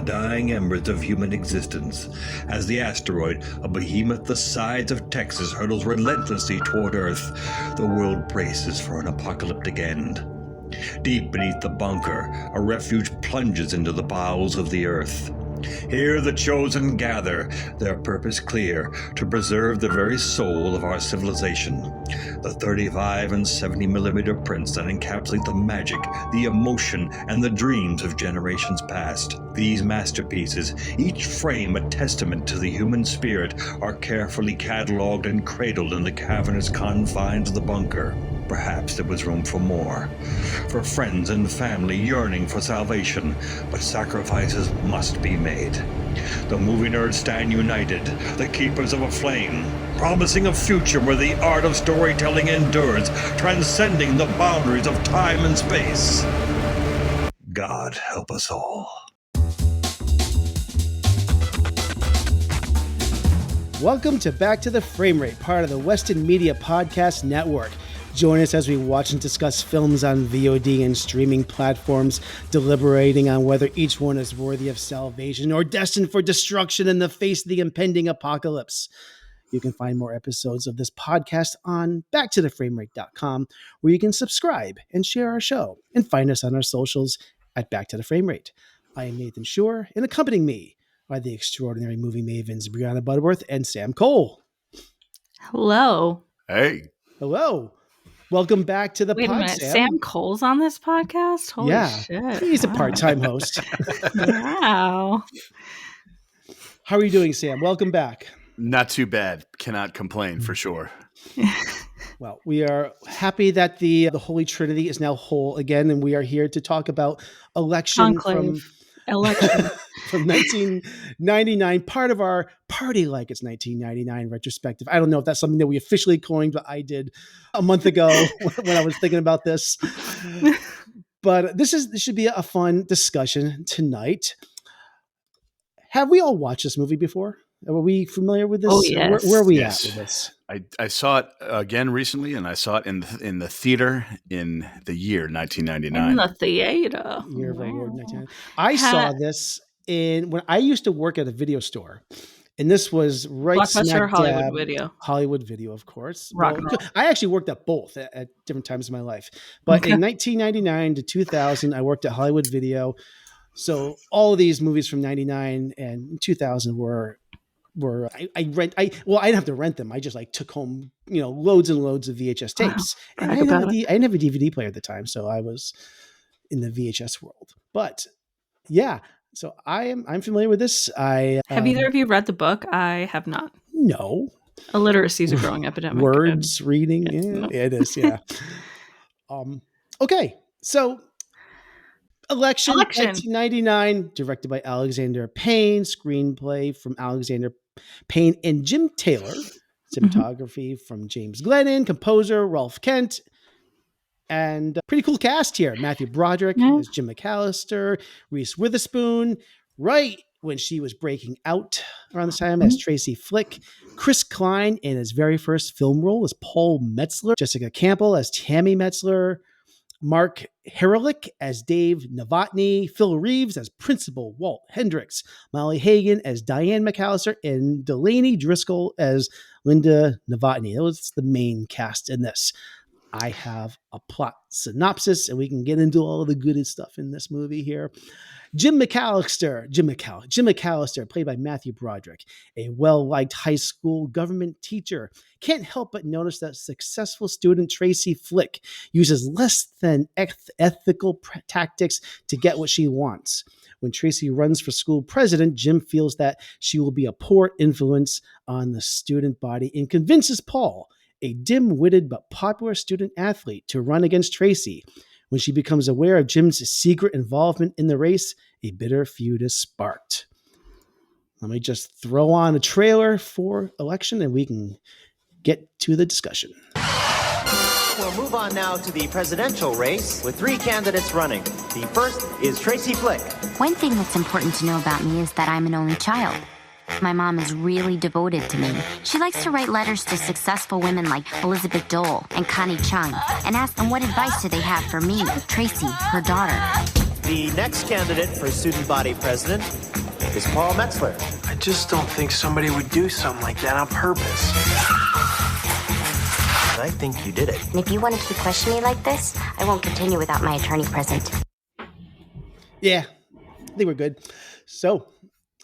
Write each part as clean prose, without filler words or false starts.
dying embers of human existence. As the asteroid, a behemoth the size of Texas, hurtles relentlessly toward Earth, the world braces for an apocalyptic end. Deep beneath the bunker, a refuge plunges into the bowels of the Earth. Here the chosen gather, their purpose clear, to preserve the very soul of our civilization. The 35 and 70 millimeter prints that encapsulate the magic, the emotion, and the dreams of generations past. These masterpieces, each frame a testament to the human spirit, are carefully cataloged and cradled in the cavernous confines of the bunker. Perhaps there was room for more, for friends and family yearning for salvation, but sacrifices must be made. The movie nerds stand united, the keepers of a flame, promising a future where the art of storytelling endures, transcending the boundaries of time and space. God help us all. Welcome to Back to the Framerate, part of the Weston Media Podcast Network. Join us as we watch and discuss films on VOD and streaming platforms, deliberating on whether each one is worthy of salvation or destined for destruction in the face of the impending apocalypse. You can find more episodes of this podcast on backtotheframerate.com, where you can subscribe and share our show, and find us on our socials at Back to the Framerate. I am Nathan Shore, and accompanying me are the extraordinary movie mavens Brianna Budworth and Sam Cole. Hello. Hey. Hello. Welcome back to the Wait pod, a minute. Sam. Sam Cole's on this podcast? Holy shit. He's a part-time host. Wow. How are you doing, Sam? Welcome back. Not too bad. Cannot complain for sure. Well, we are happy that the Holy Trinity is now whole again, and we are here to talk about election from 1999, part of our Party Like It's 1999 retrospective. I don't know if that's something that we officially coined, but I did a month ago when I was thinking about this. But this should be a fun discussion tonight. Have we all watched this movie before? Are we familiar with this? Oh, yes. Where are we at with this? I saw it again recently, and I saw it in the theater in the year 1999. In the theater. Year of our Lord 1999. I saw this when I used to work at a video store. And this was right smack Hollywood Video. Hollywood Video, of course. Rock and roll. I actually worked at both at different times in my life. But in 1999 to 2000, I worked at Hollywood Video. So all of these movies from 99 and 2000 I didn't have to rent them. I just took home, loads and loads of VHS tapes. And I didn't have a DVD player at the time, so I was in the VHS world. But yeah, so I'm familiar with this. Have either of you read the book? I have not. No. Illiteracy is a growing epidemic. Words, reading, no. It is, yeah. Okay, so Election 1999, directed by Alexander Payne, screenplay from Alexander Payne and Jim Taylor, cinematography from James Glennon, composer Rolf Kent, and pretty cool cast here. Matthew Broderick as Jim McAllister, Reese Witherspoon, right when she was breaking out around this time as Tracy Flick, Chris Klein in his very first film role as Paul Metzler, Jessica Campbell as Tammy Metzler, Mark Herlick as Dave Novotny, Phil Reeves as Principal Walt Hendricks, Molly Hagan as Diane McAllister, and Delaney Driscoll as Linda Novotny. That was the main cast in this. I have a plot synopsis, and we can get into all of the good stuff in this movie here. Jim McAllister, played by Matthew Broderick, a well-liked high school government teacher, can't help but notice that successful student Tracy Flick uses less than ethical tactics to get what she wants. When Tracy runs for school president, Jim feels that she will be a poor influence on the student body and convinces Paul, a dim-witted but popular student athlete, to run against Tracy. When she becomes aware of Jim's secret involvement in the race, a bitter feud is sparked. Let me just throw on a trailer for Election and we can get to the discussion. We'll move on now to the presidential race with 3 candidates running. The first is Tracy Flick. One thing that's important to know about me is that I'm an only child. My mom is really devoted to me. She likes to write letters to successful women like Elizabeth Dole and Connie Chung and ask them what advice do they have for me, Tracy, her daughter. The next candidate for student body president is Paul Metzler. I just don't think somebody would do something like that on purpose. I think you did it. And if you want to keep questioning me like this, I won't continue without my attorney present. Yeah, I think we're good. So,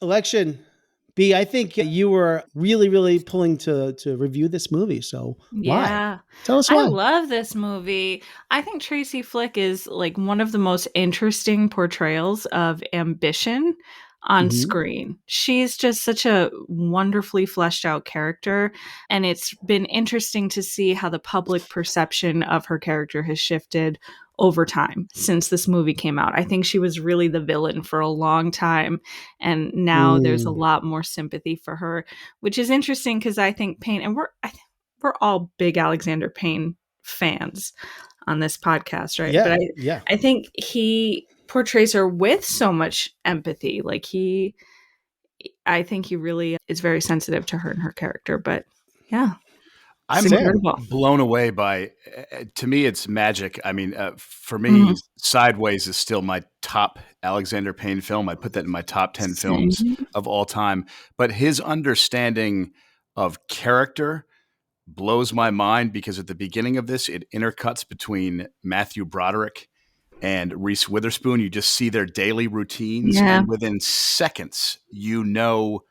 election. B, I think you were really, really pulling to review this movie. So Yeah. why? Tell us why. I love this movie. I think Tracy Flick is like one of the most interesting portrayals of ambition on screen. She's just such a wonderfully fleshed out character. And it's been interesting to see how the public perception of her character has shifted over time since this movie came out. I think she was really the villain for a long time, and now there's a lot more sympathy for her, which is interesting because I think Payne, and we're all big Alexander Payne fans on this podcast, right? Yeah, but I think he portrays her with so much empathy. Like I think he really is very sensitive to her and her character. But yeah. I'm blown away by, to me, it's magic. I mean, for me, Sideways is still my top Alexander Payne film. I put that in my top 10 films of all time. But his understanding of character blows my mind because at the beginning of this, it intercuts between Matthew Broderick and Reese Witherspoon. You just see their daily routines. Yeah. And within seconds, you know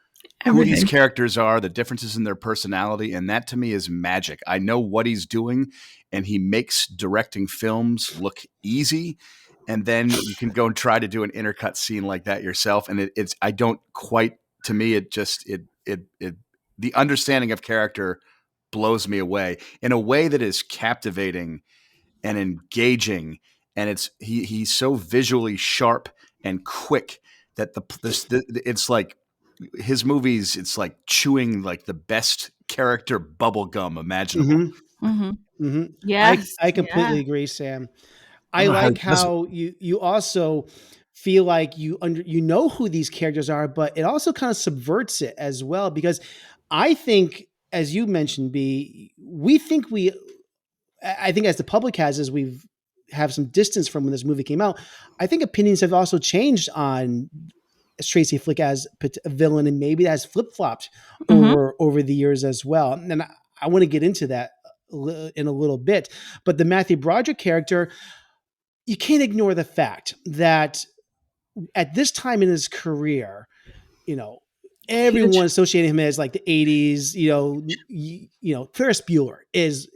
who these characters are, the differences in their personality, and that to me is magic. I know what he's doing, and he makes directing films look easy. And then you can go and try to do an intercut scene like that yourself, and it's I don't quite. To me, it just the understanding of character blows me away in a way that is captivating and engaging, and he's so visually sharp and quick that it's like. His movies, it's like chewing like the best character bubble gum imaginable. Yes. I completely agree, Sam. I like how you also feel like you know who these characters are, but it also kind of subverts it as well, because I think, as you mentioned, B, I think as the public has, as we've have some distance from when this movie came out, I think opinions have also changed on Tracy Flick as a villain, and maybe that has flip-flopped over the years as well. And I want to get into that in a little bit. But the Matthew Broderick character, you can't ignore the fact that at this time in his career, everyone associating him as like the 80s, Ferris Bueller is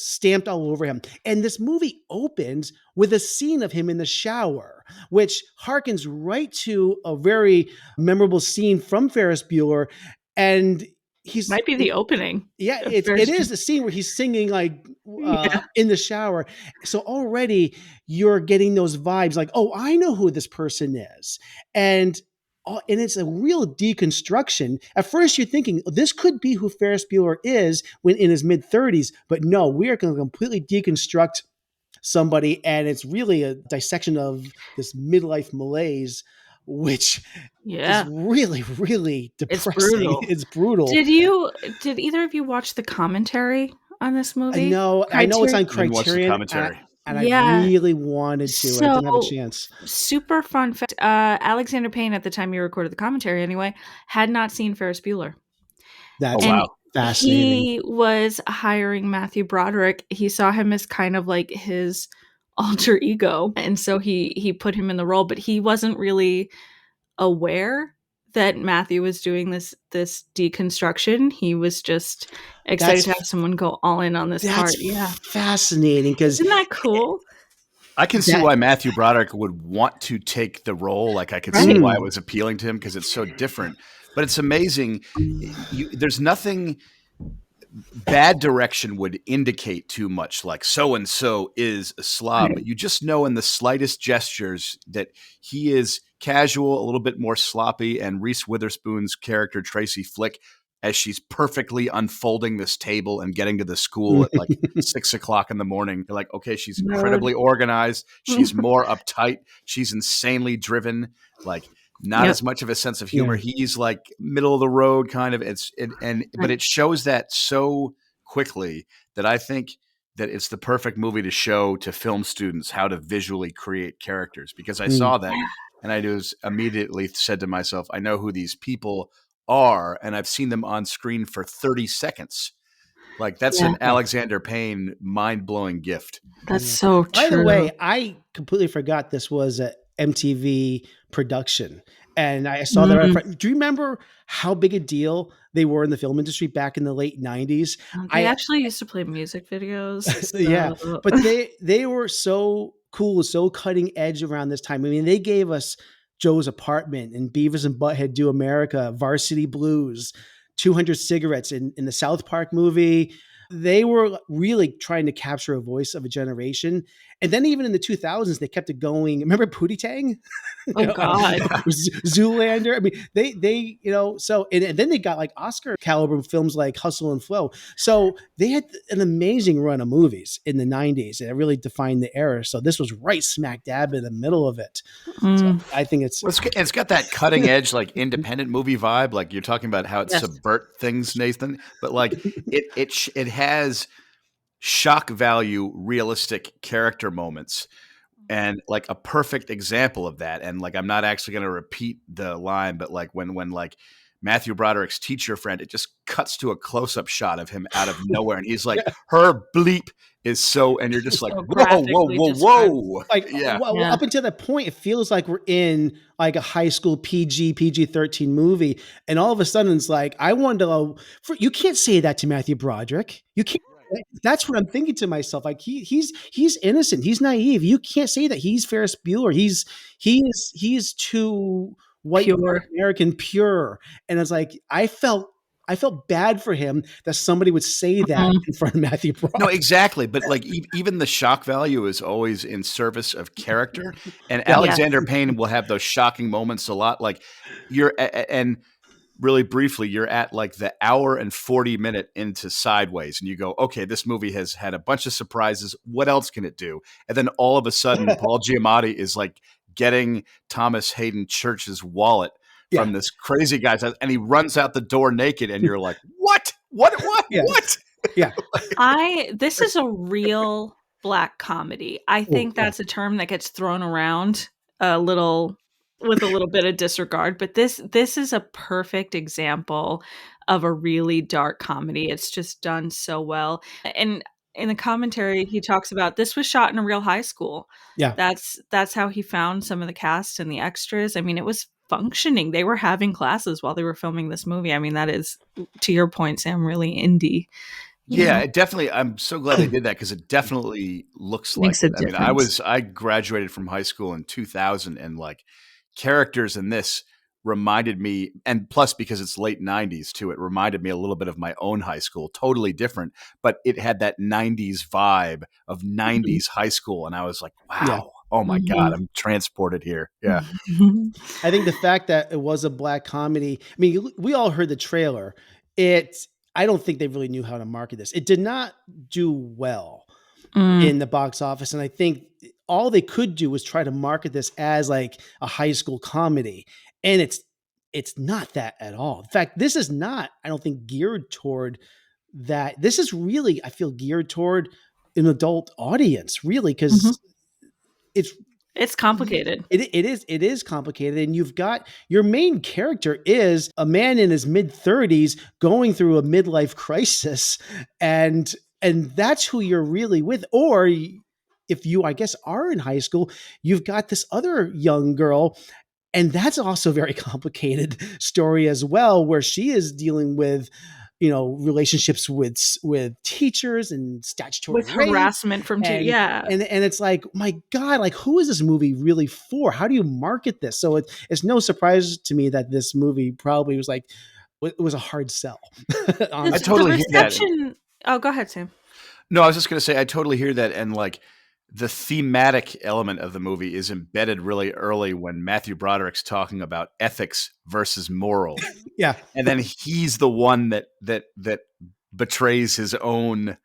stamped all over him. And this movie opens with a scene of him in the shower, which harkens right to a very memorable scene from Ferris Bueller. And might be the opening. Yeah, it is the scene where he's singing like in the shower. So already you're getting those vibes like, oh, I know who this person is. And it's a real deconstruction. At first, you're thinking this could be who Ferris Bueller is when in his mid-30s, but no, we are going to completely deconstruct somebody, and it's really a dissection of this midlife malaise, which is really, really depressing. It's brutal. Did either of you watch the commentary on this movie? No, I know it's on Criterion. Watch the commentary. And I really wanted to. I didn't have a chance. Super fun fact. Alexander Payne, at the time you recorded the commentary anyway, had not seen Ferris Bueller. That's fascinating. He was hiring Matthew Broderick. He saw him as kind of like his alter ego. And so he put him in the role, but he wasn't really aware that Matthew was doing this deconstruction. He was just excited to have someone go all in on this part. Yeah, fascinating. Because isn't that cool? I can see why Matthew Broderick would want to take the role. Like I could see why it was appealing to him because it's so different. But it's amazing. There's nothing bad direction would indicate too much. Like so and so is a slob. But you just know in the slightest gestures that he is casual, a little bit more sloppy, and Reese Witherspoon's character, Tracy Flick, as she's perfectly unfolding this table and getting to the school at like 6 o'clock in the morning. You're like, okay, she's incredibly organized. She's more uptight. She's insanely driven. Like not as much of a sense of humor. He's like middle of the road kind of. But it shows that so quickly that I think that it's the perfect movie to show to film students how to visually create characters, because I saw that and I was immediately said to myself, I know who these people are, and I've seen them on screen for 30 seconds. Like that's an Alexander Payne mind-blowing gift. That's so true. By the way, I completely forgot this was a MTV production. And I saw that. Do you remember how big a deal they were in the film industry back in the late 90s? They actually used to play music videos. So. Yeah, but they were so cool, so cutting edge around this time. I mean, they gave us Joe's Apartment and Beavis and Butthead Do America, Varsity Blues, 200 Cigarettes in the South Park movie. They were really trying to capture a voice of a generation. And then even in the 2000s, they kept it going. Remember Pootie Tang? God. Zoolander. I mean, they so, and then they got like Oscar caliber films like Hustle and Flow. So they had an amazing run of movies in the 90s, and it really defined the era. So this was right smack dab in the middle of it. So I think it's got that cutting edge, like independent movie vibe. Like you're talking about how it subvert things, Nathan, but like it has shock value, realistic character moments, and like a perfect example of that. And like, I'm not actually going to repeat the line, but like when like Matthew Broderick's teacher friend, it just cuts to a close-up shot of him out of nowhere, and he's like, her bleep is so, and you're just like, whoa. Like, up until that point, it feels like we're in like a high school PG-13 movie, and all of a sudden it's like, I wonder, you can't say that to Matthew Broderick. You can't. That's what I'm thinking to myself. Like he's innocent. He's naive. You can't say that he's Ferris Bueller. He's too white American pure. And it's like, I felt bad for him that somebody would say that in front of Matthew Broderick. No, exactly. But like even the shock value is always in service of character. And Alexander Payne will have those shocking moments a lot. Like and really briefly, you're at like the hour and 40 minute into Sideways, and you go, okay, this movie has had a bunch of surprises. What else can it do? And then all of a sudden, Paul Giamatti is like getting Thomas Hayden Church's wallet from this crazy guy's house, and he runs out the door naked, and you're like, what? What? Yeah. This is a real black comedy. I think that's a term that gets thrown around with a little bit of disregard, but this is a perfect example of a really dark comedy. It's just done so well. And in the commentary, he talks about this was shot in a real high school. Yeah. That's how he found some of the cast and the extras. I mean, it was functioning. They were having classes while they were filming this movie. I mean, that is, to your point, Sam, really indie. Yeah, it definitely. I'm so glad they did that, because it definitely looks like it. I mean, I graduated from high school in 2000, and like characters in this reminded me, and plus because it's late 90s too, it reminded me a little bit of my own high school. Totally different, but it had that 90s vibe of 90s high school, and I was like, wow, oh my God, I'm transported here. Yeah. I think the fact that it was a black comedy, I mean, we all heard the trailer. I don't think they really knew how to market this. It did not do well in the box office, and I think all they could do was try to market this as like a high school comedy. And it's not that at all. In fact, this is not, I don't think, geared toward that. This is really, I feel, geared toward an adult audience, really, because it's complicated. It is complicated. And you've got your main character is a man in his mid-30s going through a midlife crisis. And that's who you're really with. Or if you, I guess, are in high school, you've got this other young girl, and that's also a very complicated story as well, where she is dealing with, relationships with teachers and statutory harassment from teachers. Yeah. And it's like, my God, like, who is this movie really for? How do you market this? So it's no surprise to me that this movie probably was like, it was a hard sell. I totally hear that. Oh, go ahead, Sam. No, I was just going to say, I totally hear that. And like, the thematic element of the movie is embedded really early when Matthew Broderick's talking about ethics versus moral. Yeah. And then he's the one that betrays his own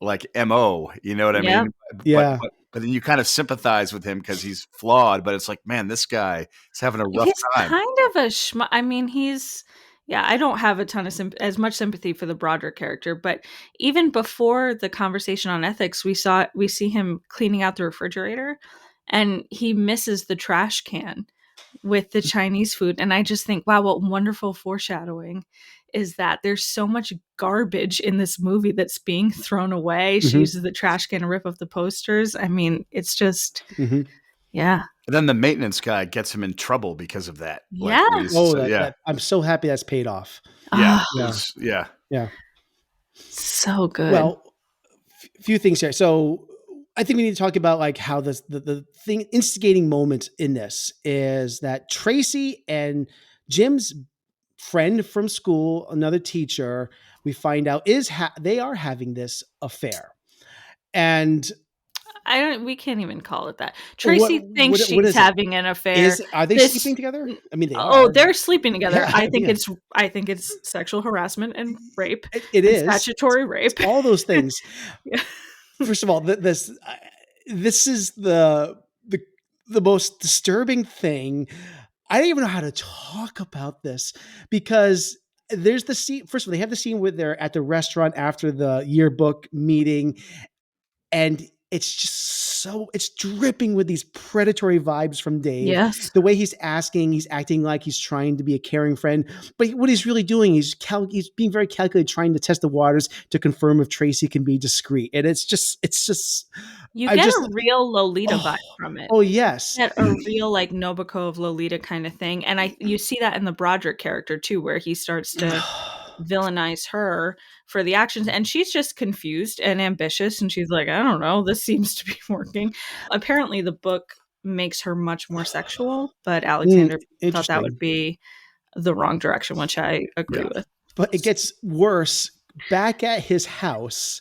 like MO, you know what I mean? Yeah. But then you kind of sympathize with him because he's flawed, but it's like, man, this guy is having a rough time. He's kind of a I mean, he's Yeah, I don't have a ton of as much sympathy for the Broderick character, but even before the conversation on ethics, we see him cleaning out the refrigerator, and he misses the trash can with the Chinese food, and I just think, wow, what wonderful foreshadowing is that. There's so much garbage in this movie that's being thrown away. She uses the trash can to rip up the posters. I mean, it's just, yeah. And then the maintenance guy gets him in trouble because of that. Yeah. I'm so happy that's paid off. Yeah. Yeah. So good. Well, a few things here. So I think we need to talk about like how the thing instigating moment in this is that Tracy and Jim's friend from school, another teacher, we find out they are having this affair. And we can't even call it that. Tracy thinks she's having an affair. Are they sleeping together? I mean, they are. They're sleeping together. Yeah, I think it's sexual harassment and rape. It is statutory rape. It's all those things. Yeah. First of all, this is the most disturbing thing. I don't even know how to talk about this because there's the scene. First of all, they have the scene where they're at the restaurant after the yearbook meeting, and it's just it's dripping with these predatory vibes from Dave. Yes. The way he's acting like he's trying to be a caring friend, but what he's really doing, he's being very calculated, trying to test the waters to confirm if Tracy can be discreet. And it's just you get a real Lolita vibe from it. Oh yes. You get a real like Nabokov Lolita kind of thing. And you see that in the Broderick character too, where he starts to villainize her for the actions, and she's just confused and ambitious, and she's like, I don't know, this seems to be working. Apparently the book makes her much more sexual, but Alexander thought that would be the wrong direction, which I agree with. But it gets worse. Back at his house,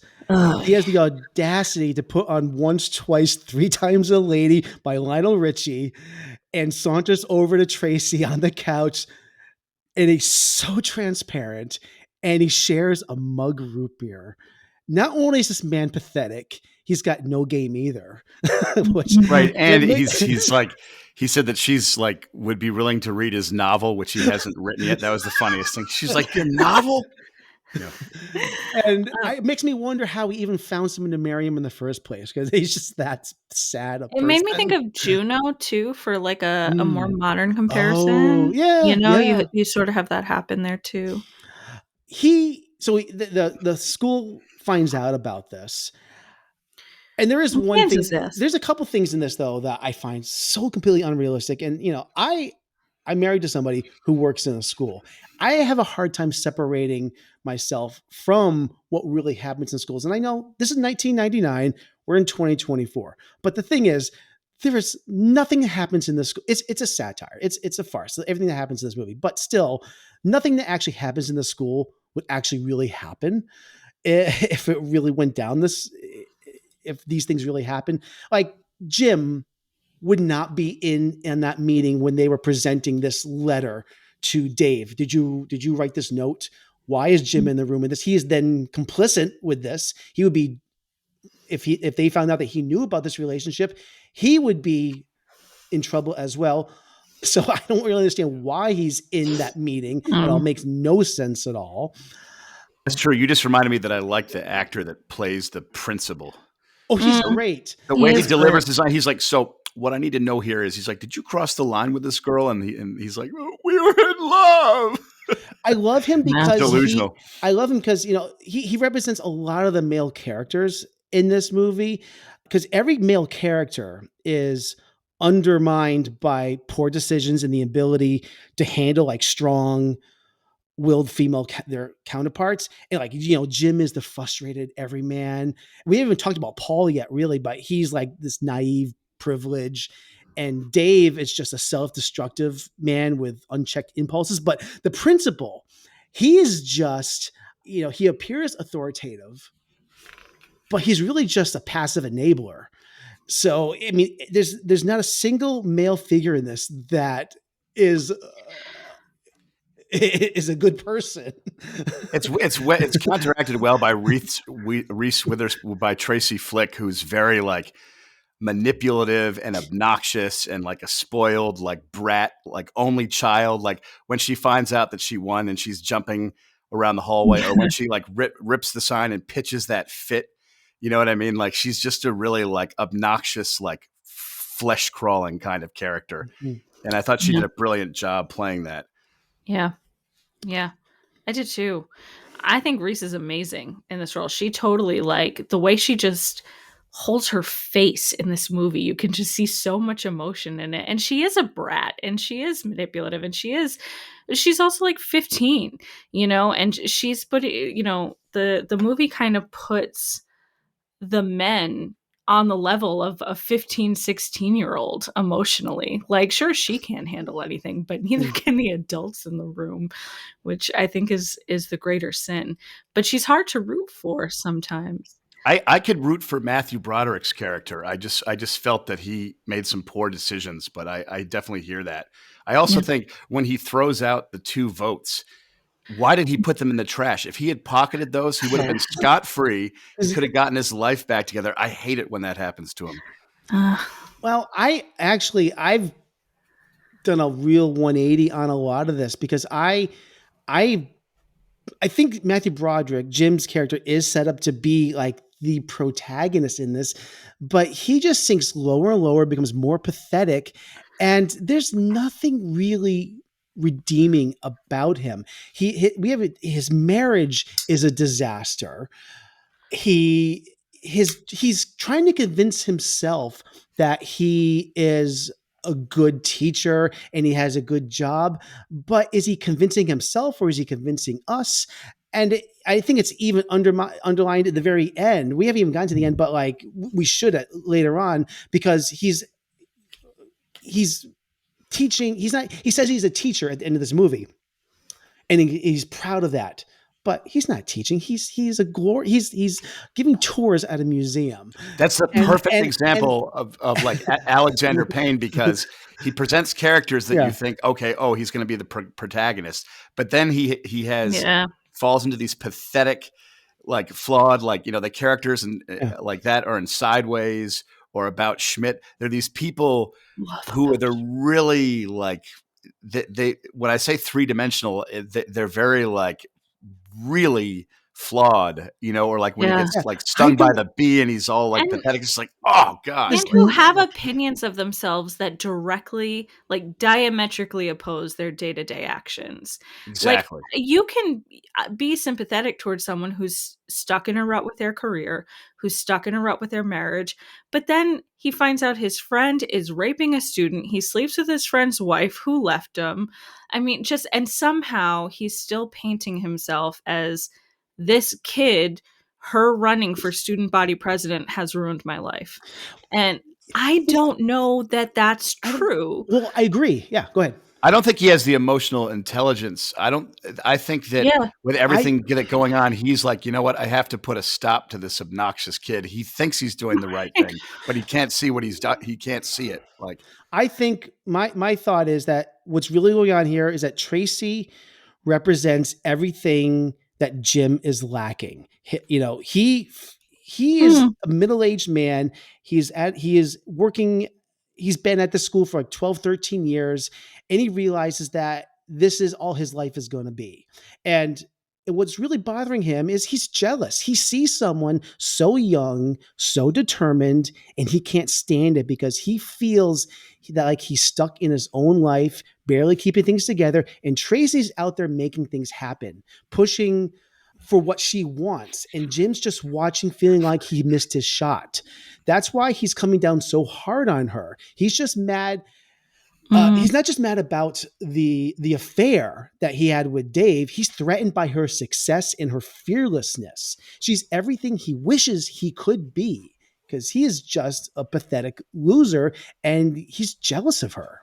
he has the audacity to put on Once, Twice, Three Times a Lady by Lionel Richie and saunters over to Tracy on the couch. And he's so transparent, and he shares a mug root beer. Not only is this man pathetic, he's got no game either. Right, and he's like, he said that she's like would be willing to read his novel, which he hasn't written yet. That was the funniest thing. She's like, your novel? Yeah. And it makes me wonder how he even found someone to marry him in the first place, because he's just that sad. It made me think of Juno too, for like a more modern comparison. Oh, yeah, you sort of have that happen there too. The school finds out about this, and there is one thing. There's a couple things in this though that I find so completely unrealistic. And I'm married to somebody who works in a school. I have a hard time separating myself from what really happens in schools. And I know this is 1999. We're in 2024. But the thing is, there is nothing that happens in this school. It's a satire. It's a farce. Everything that happens in this movie. But still, nothing that actually happens in the school would actually really happen if it really went down this. If these things really happen, like Jim would not be in that meeting when they were presenting this letter to Dave. Did you write this note? Why is Jim in the room with this? He is then complicit with this. He would be, if they found out that he knew about this relationship, he would be in trouble as well. So I don't really understand why he's in that meeting. It all makes no sense at all. That's true. You just reminded me that I like the actor that plays the principal. Oh, he's great. The way he delivers his line, he's like, so what I need to know here is, he's like, did you cross the line with this girl? And he's like, oh, we were in love. I love him because delusional. He represents a lot of the male characters in this movie, because every male character is undermined by poor decisions and the ability to handle like strong-willed their counterparts. And Jim is the frustrated everyman. We haven't even talked about Paul yet, really, but he's like this naive privilege. And Dave is just a self-destructive man with unchecked impulses. But the principal, he is just, he appears authoritative, but he's really just a passive enabler. So, I mean, there's not a single male figure in this that is a good person. It's counteracted well by Reese Witherspoon, by Tracy Flick, who's very like, manipulative and obnoxious and like a spoiled like brat, like only child. Like when she finds out that she won and she's jumping around the hallway, or when she like rips the sign and pitches that fit, you know what I mean? Like she's just a really like obnoxious, like flesh crawling kind of character. And I thought she did a brilliant job playing that. Yeah. Yeah. I did too. I think Reese is amazing in this role. She totally, like, the way she just holds her face in this movie, you can just see so much emotion in it. And she is a brat, and she is manipulative, and she's also like 15, and but the movie kind of puts the men on the level of a 15, 16-year-old emotionally. Like, sure, she can't handle anything, but neither can the adults in the room, which I think is the greater sin. But she's hard to root for sometimes. I could root for Matthew Broderick's character. I just felt that he made some poor decisions, but I definitely hear that. I also think when he throws out the 2 votes, why did he put them in the trash? If he had pocketed those, he would have been scot-free. He could have gotten his life back together. I hate it when that happens to him. Well, I've done a real 180 on a lot of this, because I think Matthew Broderick, Jim's character, is set up to be like the protagonist in this, but he just sinks lower and lower, becomes more pathetic, and there's nothing really redeeming about him. His marriage is a disaster. He's trying to convince himself that he is a good teacher and he has a good job, but is he convincing himself or is he convincing us? And I think it's even underlined at the very end. We haven't even gotten to the end, but like we should later on, because he's teaching. He says he's a teacher at the end of this movie, and he's proud of that. But he's not teaching. He's giving tours at a museum. That's a perfect example of like Alexander Payne, because he presents characters that you think, okay, he's going to be the protagonist, but then he falls into these pathetic, like flawed, like the characters and like that are in Sideways or About Schmidt. They're these people who are really like they when I say 3-dimensional, they're very like really flawed, or like when he gets like stung by the bee and he's all like pathetic. It's like, oh God. And who have opinions of themselves that directly, like diametrically oppose their day-to-day actions. Exactly. Like, you can be sympathetic towards someone who's stuck in a rut with their career, who's stuck in a rut with their marriage, but then he finds out his friend is raping a student. He sleeps with his friend's wife who left him. I mean, and somehow he's still painting himself as this kid. Her running for student body president has ruined my life. And I don't know that that's true. Well, I agree. Yeah, go ahead. I don't think he has the emotional intelligence. I think that with everything going on, he's like, you know what? I have to put a stop to this obnoxious kid. He thinks he's doing the right thing, but he can't see what he's done. He can't see it. Like, I think my thought is that what's really going on here is that Tracy represents everything that Jim is lacking. He is a middle-aged man. He is working. He's been at the school for like 12, 13 years, and he realizes that this is all his life is going to be. And what's really bothering him is he's jealous. He sees someone so young, so determined, and he can't stand it because he feels that like he's stuck in his own life, barely keeping things together. And Tracy's out there making things happen, pushing for what she wants. And Jim's just watching, feeling like he missed his shot. That's why he's coming down so hard on her. He's just mad. He's not just mad about the affair that he had with Dave. He's threatened by her success and her fearlessness. She's everything he wishes he could be, because he is just a pathetic loser and he's jealous of her.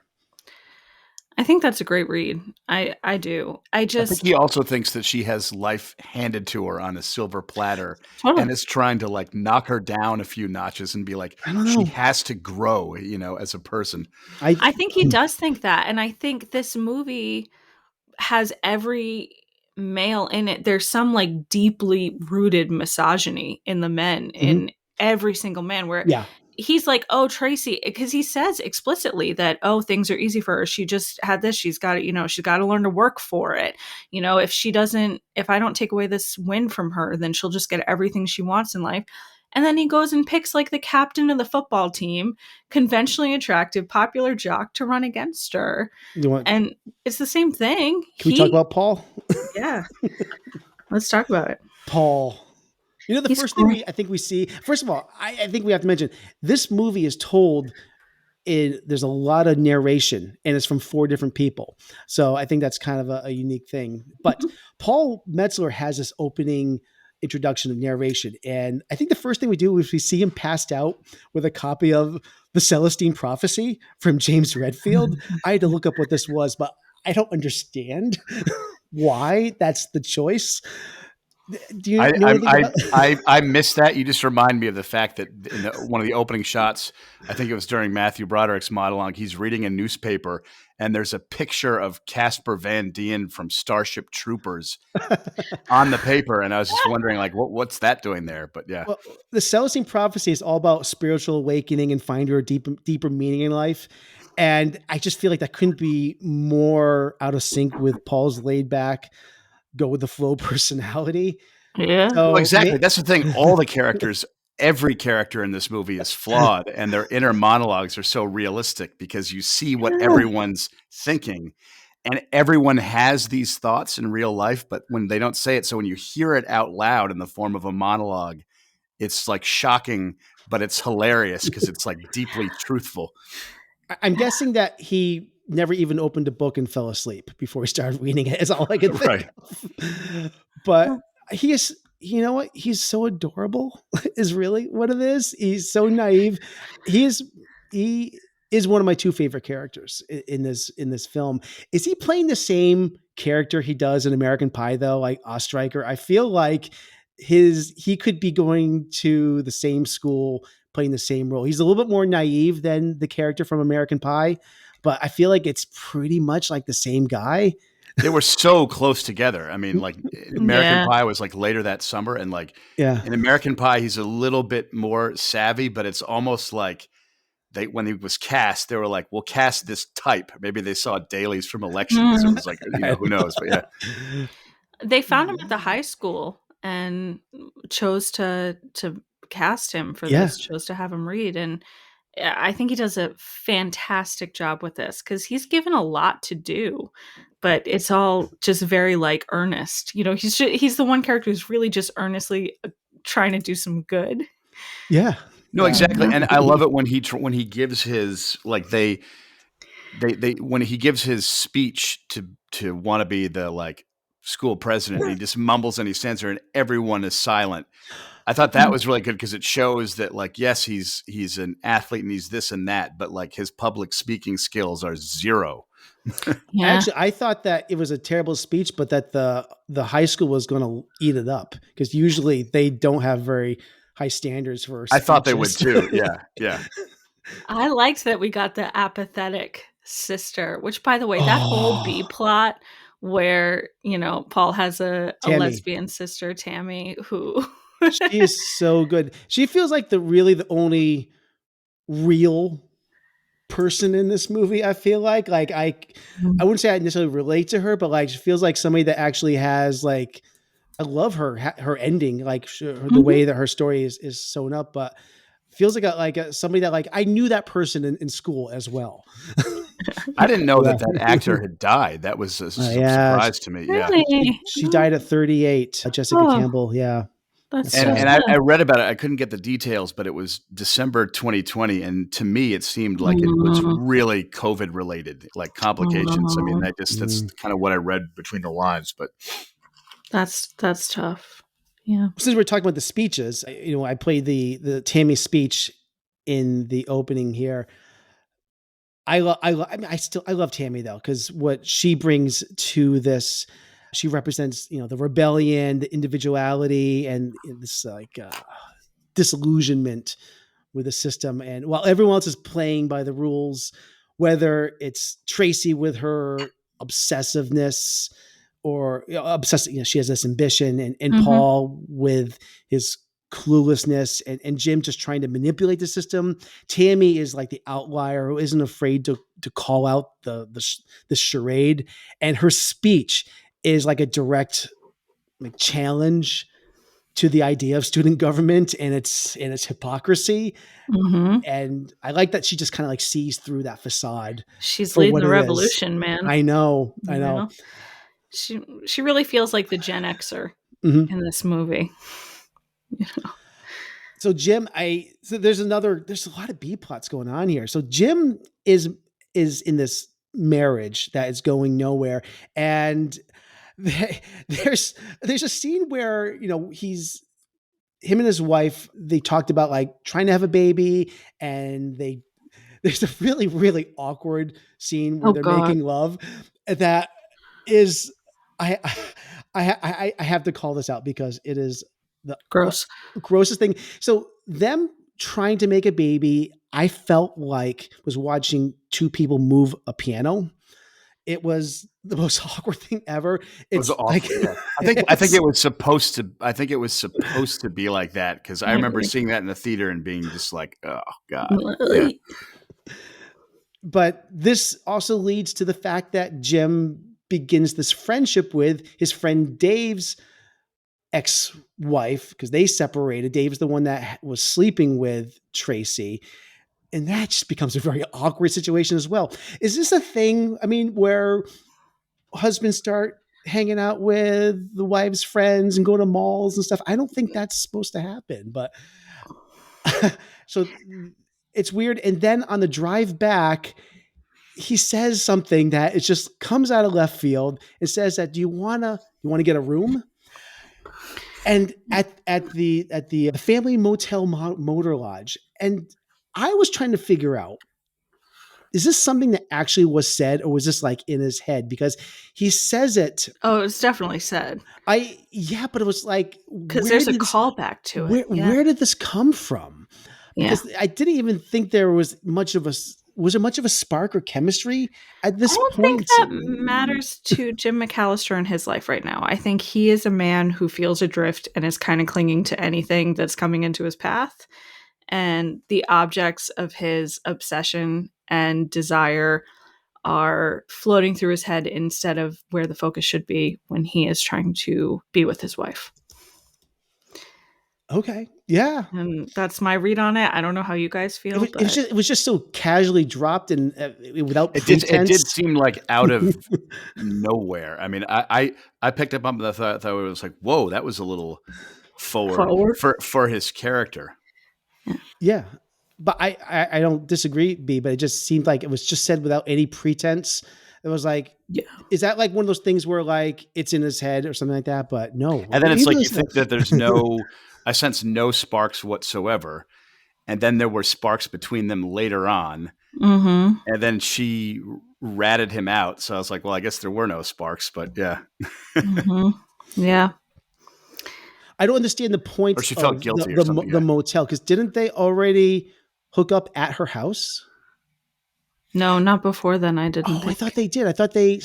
I think that's a great read. I do. I think he also thinks that she has life handed to her on a silver platter, and is trying to like knock her down a few notches and be like, she has to grow, as a person. I think he does think that. And I think this movie has every male in it. There's some like deeply rooted misogyny in the men, in every single man, where he's like, oh, Tracy, because he says explicitly that, oh, things are easy for her. She just had this. She's got to, she's got to learn to work for it. If I don't take away this win from her, then she'll just get everything she wants in life. And then he goes and picks like the captain of the football team, conventionally attractive, popular jock to run against her. And it's the same thing. Can we talk about Paul? Yeah. Let's talk about it. Paul. The first thing I think we see, first of all, I think we have to mention this movie is told there's a lot of narration and it's from 4 different people. So I think that's kind of a unique thing. But Paul Metzler has this opening introduction of narration. And I think the first thing we do is we see him passed out with a copy of the Celestine Prophecy from James Redfield. I had to look up what this was, but I don't understand why that's the choice. Do you know I missed that. You just remind me of the fact that in one of the opening shots, I think it was during Matthew Broderick's monologue, he's reading a newspaper and there's a picture of Casper Van Dien from Starship Troopers on the paper. And I was just wondering, like, what's that doing there? But yeah. Well, the Celestine Prophecy is all about spiritual awakening and finding your deeper meaning in life. And I just feel like that couldn't be more out of sync with Paul's laid back, go with the flow personality. Yeah. So, exactly. That's the thing. All the characters, every character in this movie is flawed, and their inner monologues are so realistic because you see what everyone's thinking, and everyone has these thoughts in real life, but when they don't say it. So when you hear it out loud in the form of a monologue, it's like shocking, but it's hilarious because it's like deeply truthful. I'm guessing that he never even opened a book and fell asleep before he started reading it. Is all I could think of. But he is, he's so adorable is really what it is. He's so naive. He is one of my 2 favorite characters in this film. Is he playing the same character he does in American Pie though? Like Ostreicher? I feel like he could be going to the same school, playing the same role. He's a little bit more naive than the character from American Pie, but I feel like it's pretty much like the same guy. They were so close together. I mean, like American Pie was like later that summer, and like in American Pie, he's a little bit more savvy, but it's almost like when he was cast, they were like, "We'll cast this type." Maybe they saw dailies from elections. It was like, who knows? But yeah, they found him at the high school and chose to cast him for this, chose to have him read. And I think he does a fantastic job with this because he's given a lot to do, but it's all just very like earnest. He's the one character who's really just earnestly trying to do some good. Yeah. No, exactly. And I love it when he gives his when he gives his speech to want to be the like school president, he just mumbles and he stands there and everyone is silent. I thought that was really good because it shows that like, yes, he's an athlete and he's this and that, but like his public speaking skills are 0. Actually, I thought that it was a terrible speech, but that the high school was going to eat it up because usually they don't have very high standards for speeches. I thought they would too. Yeah. I liked that we got the apathetic sister, which by the way, that whole B plot where, Paul has a lesbian sister, Tammy, who she is so good. She feels like the only real person in this movie. I feel like I wouldn't say I necessarily relate to her, but like she feels like somebody that actually has like, I love her ending, like the way that her story is sewn up, but feels like somebody that like I knew that person in school as well. I didn't know that actor had died. That was a surprise to me. Really? Yeah, she died at 38. Jessica Campbell. Yeah. And I read about it. I couldn't get the details, but it was December 2020. And to me, it seemed like it was really COVID related, like complications. I mean, that's kind of what I read between the lines, but that's tough. Yeah. Since we're talking about the speeches, I played the Tammy speech in the opening here. I love Tammy though, because what she brings to this, she represents, the rebellion, the individuality, and this like disillusionment with the system. And while everyone else is playing by the rules, whether it's Tracy with her obsessiveness or obsessive, she has this ambition, and Paul with his cluelessness and Jim just trying to manipulate the system. Tammy is like the outlier who isn't afraid to call out the charade, and her speech is like a direct like challenge to the idea of student government and its hypocrisy. Mm-hmm. And I like that she just kind of like sees through that facade. She's leading the revolution, man. I know. She really feels like the Gen Xer in this movie. You know. So Jim, there's a lot of B plots going on here. So Jim is in this marriage that is going nowhere, and there's a scene where, you know, him and his wife, they talked about like trying to have a baby, and there's a really, really awkward scene where they're making love. That is, I have to call this out because it is the grossest thing. So them trying to make a baby, I felt like was watching two people move a piano. It was the most awkward thing ever. It was awful. Like, yeah. I think it was supposed to. I think it was supposed to be like that, because I remember seeing that in the theater and being just like, "Oh God." Yeah. But this also leads to the fact that Jim begins this friendship with his friend Dave's ex-wife, because they separated. Dave's the one that was sleeping with Tracy. And that just becomes a very awkward situation as well. Is this a thing, I mean, where husbands start hanging out with the wife's friends and go to malls and stuff? I don't think that's supposed to happen, but so it's weird. And then on the drive back, he says something that it just comes out of left field. It says that, do you want to get a room? And at the family motel motor lodge. And I was trying to figure out, is this something that actually was said, or was this like in his head? Because he says it. Oh, it's definitely said. But it was like, because there's a callback to it. Where did this come from? Because I didn't even think there was much of a spark or chemistry at this point? I don't think that matters to Jim McAllister in his life right now. I think he is a man who feels adrift and is kind of clinging to anything that's coming into his path. And the objects of his obsession and desire are floating through his head instead of where the focus should be when he is trying to be with his wife. Okay. Yeah. And that's my read on it. I don't know how you guys feel. It was just so casually dropped and without pretense. It did seem like out of nowhere. I mean, I picked up on the thought it was like, whoa, that was a little forward. For his character. Yeah. But I don't disagree, B, but it just seemed like it was just said without any pretense. It was like, is that like one of those things where like it's in his head or something like that? But no. And then it's like, you think that there's I sense no sparks whatsoever. And then there were sparks between them later on. Mm-hmm. And then she ratted him out. So I was like, well, I guess there were no sparks, but yeah. Mm-hmm. Yeah. I don't understand the point or she felt guilty the motel, because didn't they already hook up at her house? No, not before then. I didn't. I thought they did. I thought they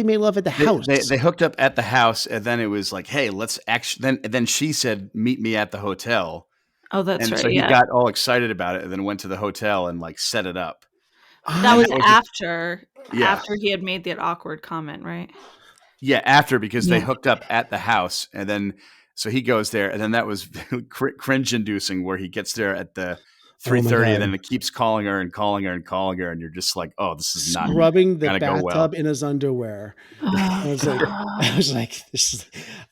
made love at the house. They hooked up at the house, and then it was like, hey, let's actually. Then she said, meet me at the hotel. Oh, that's right. So he got all excited about it, and then went to the hotel and like set it up. That was after he had made that awkward comment, right? Yeah, after, because they hooked up at the house, and then so he goes there, and then that was cringe-inducing, where he gets there at the 3:30, and then it keeps calling her and calling her and calling her, and you're just like, oh, this is not scrubbing the bathtub in his underwear. I was like, this is.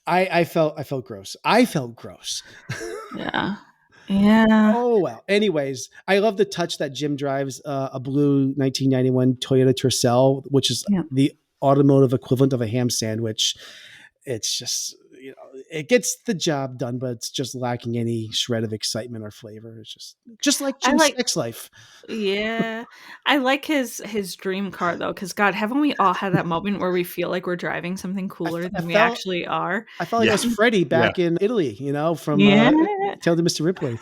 I felt gross. I felt gross. Yeah. Yeah. Oh, well. Anyways, I love the touch that Jim drives a blue 1991 Toyota Tercel, which is the automotive equivalent of a ham sandwich. It's just, it gets the job done, but it's just lacking any shred of excitement or flavor. It's just like Jim's sex life. Yeah. I like his dream car though, because God, haven't we all had that moment where we feel like we're driving something cooler than we actually are? I felt like I was Freddie back in Italy, from Tale to Mr. Ripley.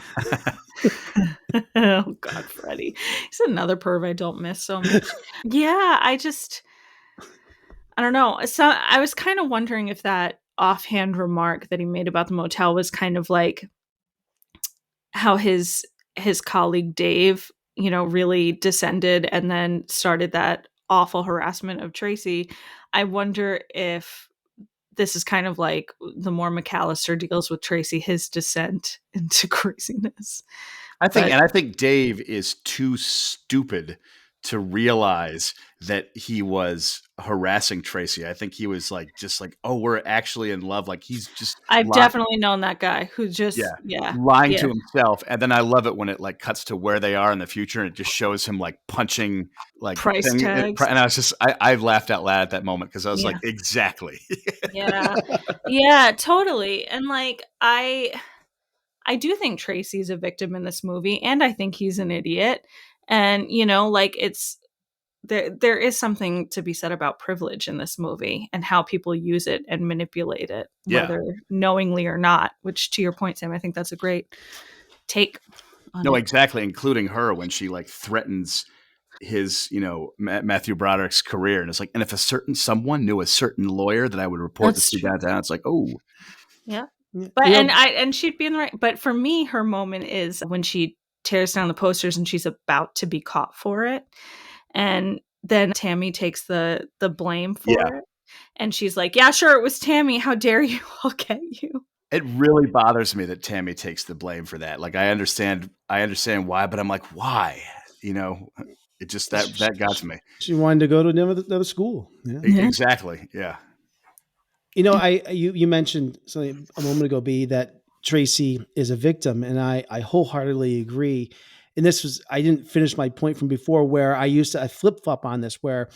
Oh God, Freddie. He's another perv I don't miss so much. Yeah, I don't know. So I was kind of wondering if that offhand remark that he made about the motel was kind of like how his colleague Dave, you know, really descended and then started that awful harassment of Tracy. I wonder if this is kind of like the more McAllister deals with Tracy, his descent into craziness. I think Dave is too stupid to realize that he was harassing Tracy. I think he was like, just like, oh, we're actually in love. Like he's just, I've definitely known that guy who just, lying to himself. And then I love it when it like cuts to where they are in the future and it just shows him like punching like price tags. And I was just, I laughed out loud at that moment because I was like, exactly. Yeah, totally. And like, I do think Tracy's a victim in this movie, and I think he's an idiot. And, you know, like there is something to be said about privilege in this movie and how people use it and manipulate it, whether knowingly or not, which to your point, Sam, I think that's a great take. No, exactly. Including her when she like threatens his, you know, Matthew Broderick's career. And it's like, and if someone knew a certain lawyer that I would report this to downtown, it's like, oh, yeah. But and she'd be in the right. But for me, her moment is when she tears down the posters and she's about to be caught for it, and then Tammy takes the blame for it, and she's like, "Yeah, sure, it was Tammy. How dare you? I'll get you." It really bothers me that Tammy takes the blame for that. Like I understand why, but I'm like, why? You know, it just that got to me. She wanted to go to another school. Yeah. Exactly. Yeah. You know, you mentioned something a moment ago, B, that Tracy is a victim, and I wholeheartedly agree. And I didn't finish my point from before where I flip-flop on this, where,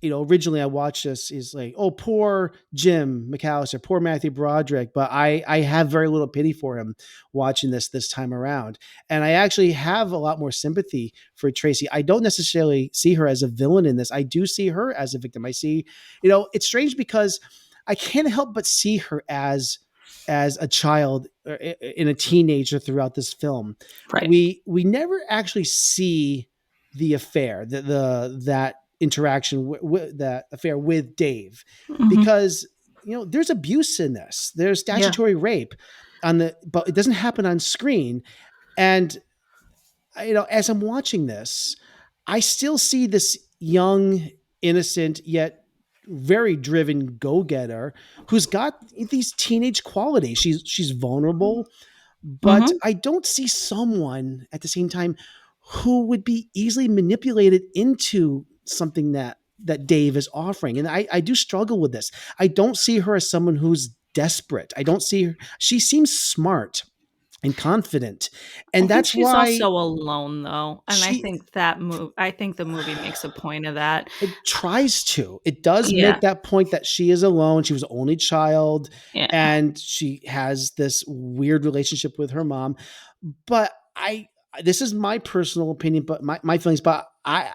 you know, originally I watched this is like, oh, poor Jim McAllister, poor Matthew Broderick, but I have very little pity for him watching this time around. And I actually have a lot more sympathy for Tracy. I don't necessarily see her as a villain in this. I do see her as a victim. I see, you know, it's strange because I can't help but see her as a child and a teenager throughout this film. Right. We never actually see the affair, that interaction that affair with Dave, because, you know, there's abuse in this. There's statutory rape but it doesn't happen on screen. And, you know, as I'm watching this, I still see this young, innocent, yet very driven go-getter who's got these teenage qualities. She's vulnerable, but I don't see someone at the same time who would be easily manipulated into something that Dave is offering. And I do struggle with this. I don't see her as someone who's desperate. I don't see her. She seems smart and confident, and that's why she's also alone, though. And I think the movie makes a point of that. It tries to. It does make that point that she is alone. She was the only child, and she has this weird relationship with her mom. But this is my personal opinion, but my feelings. But I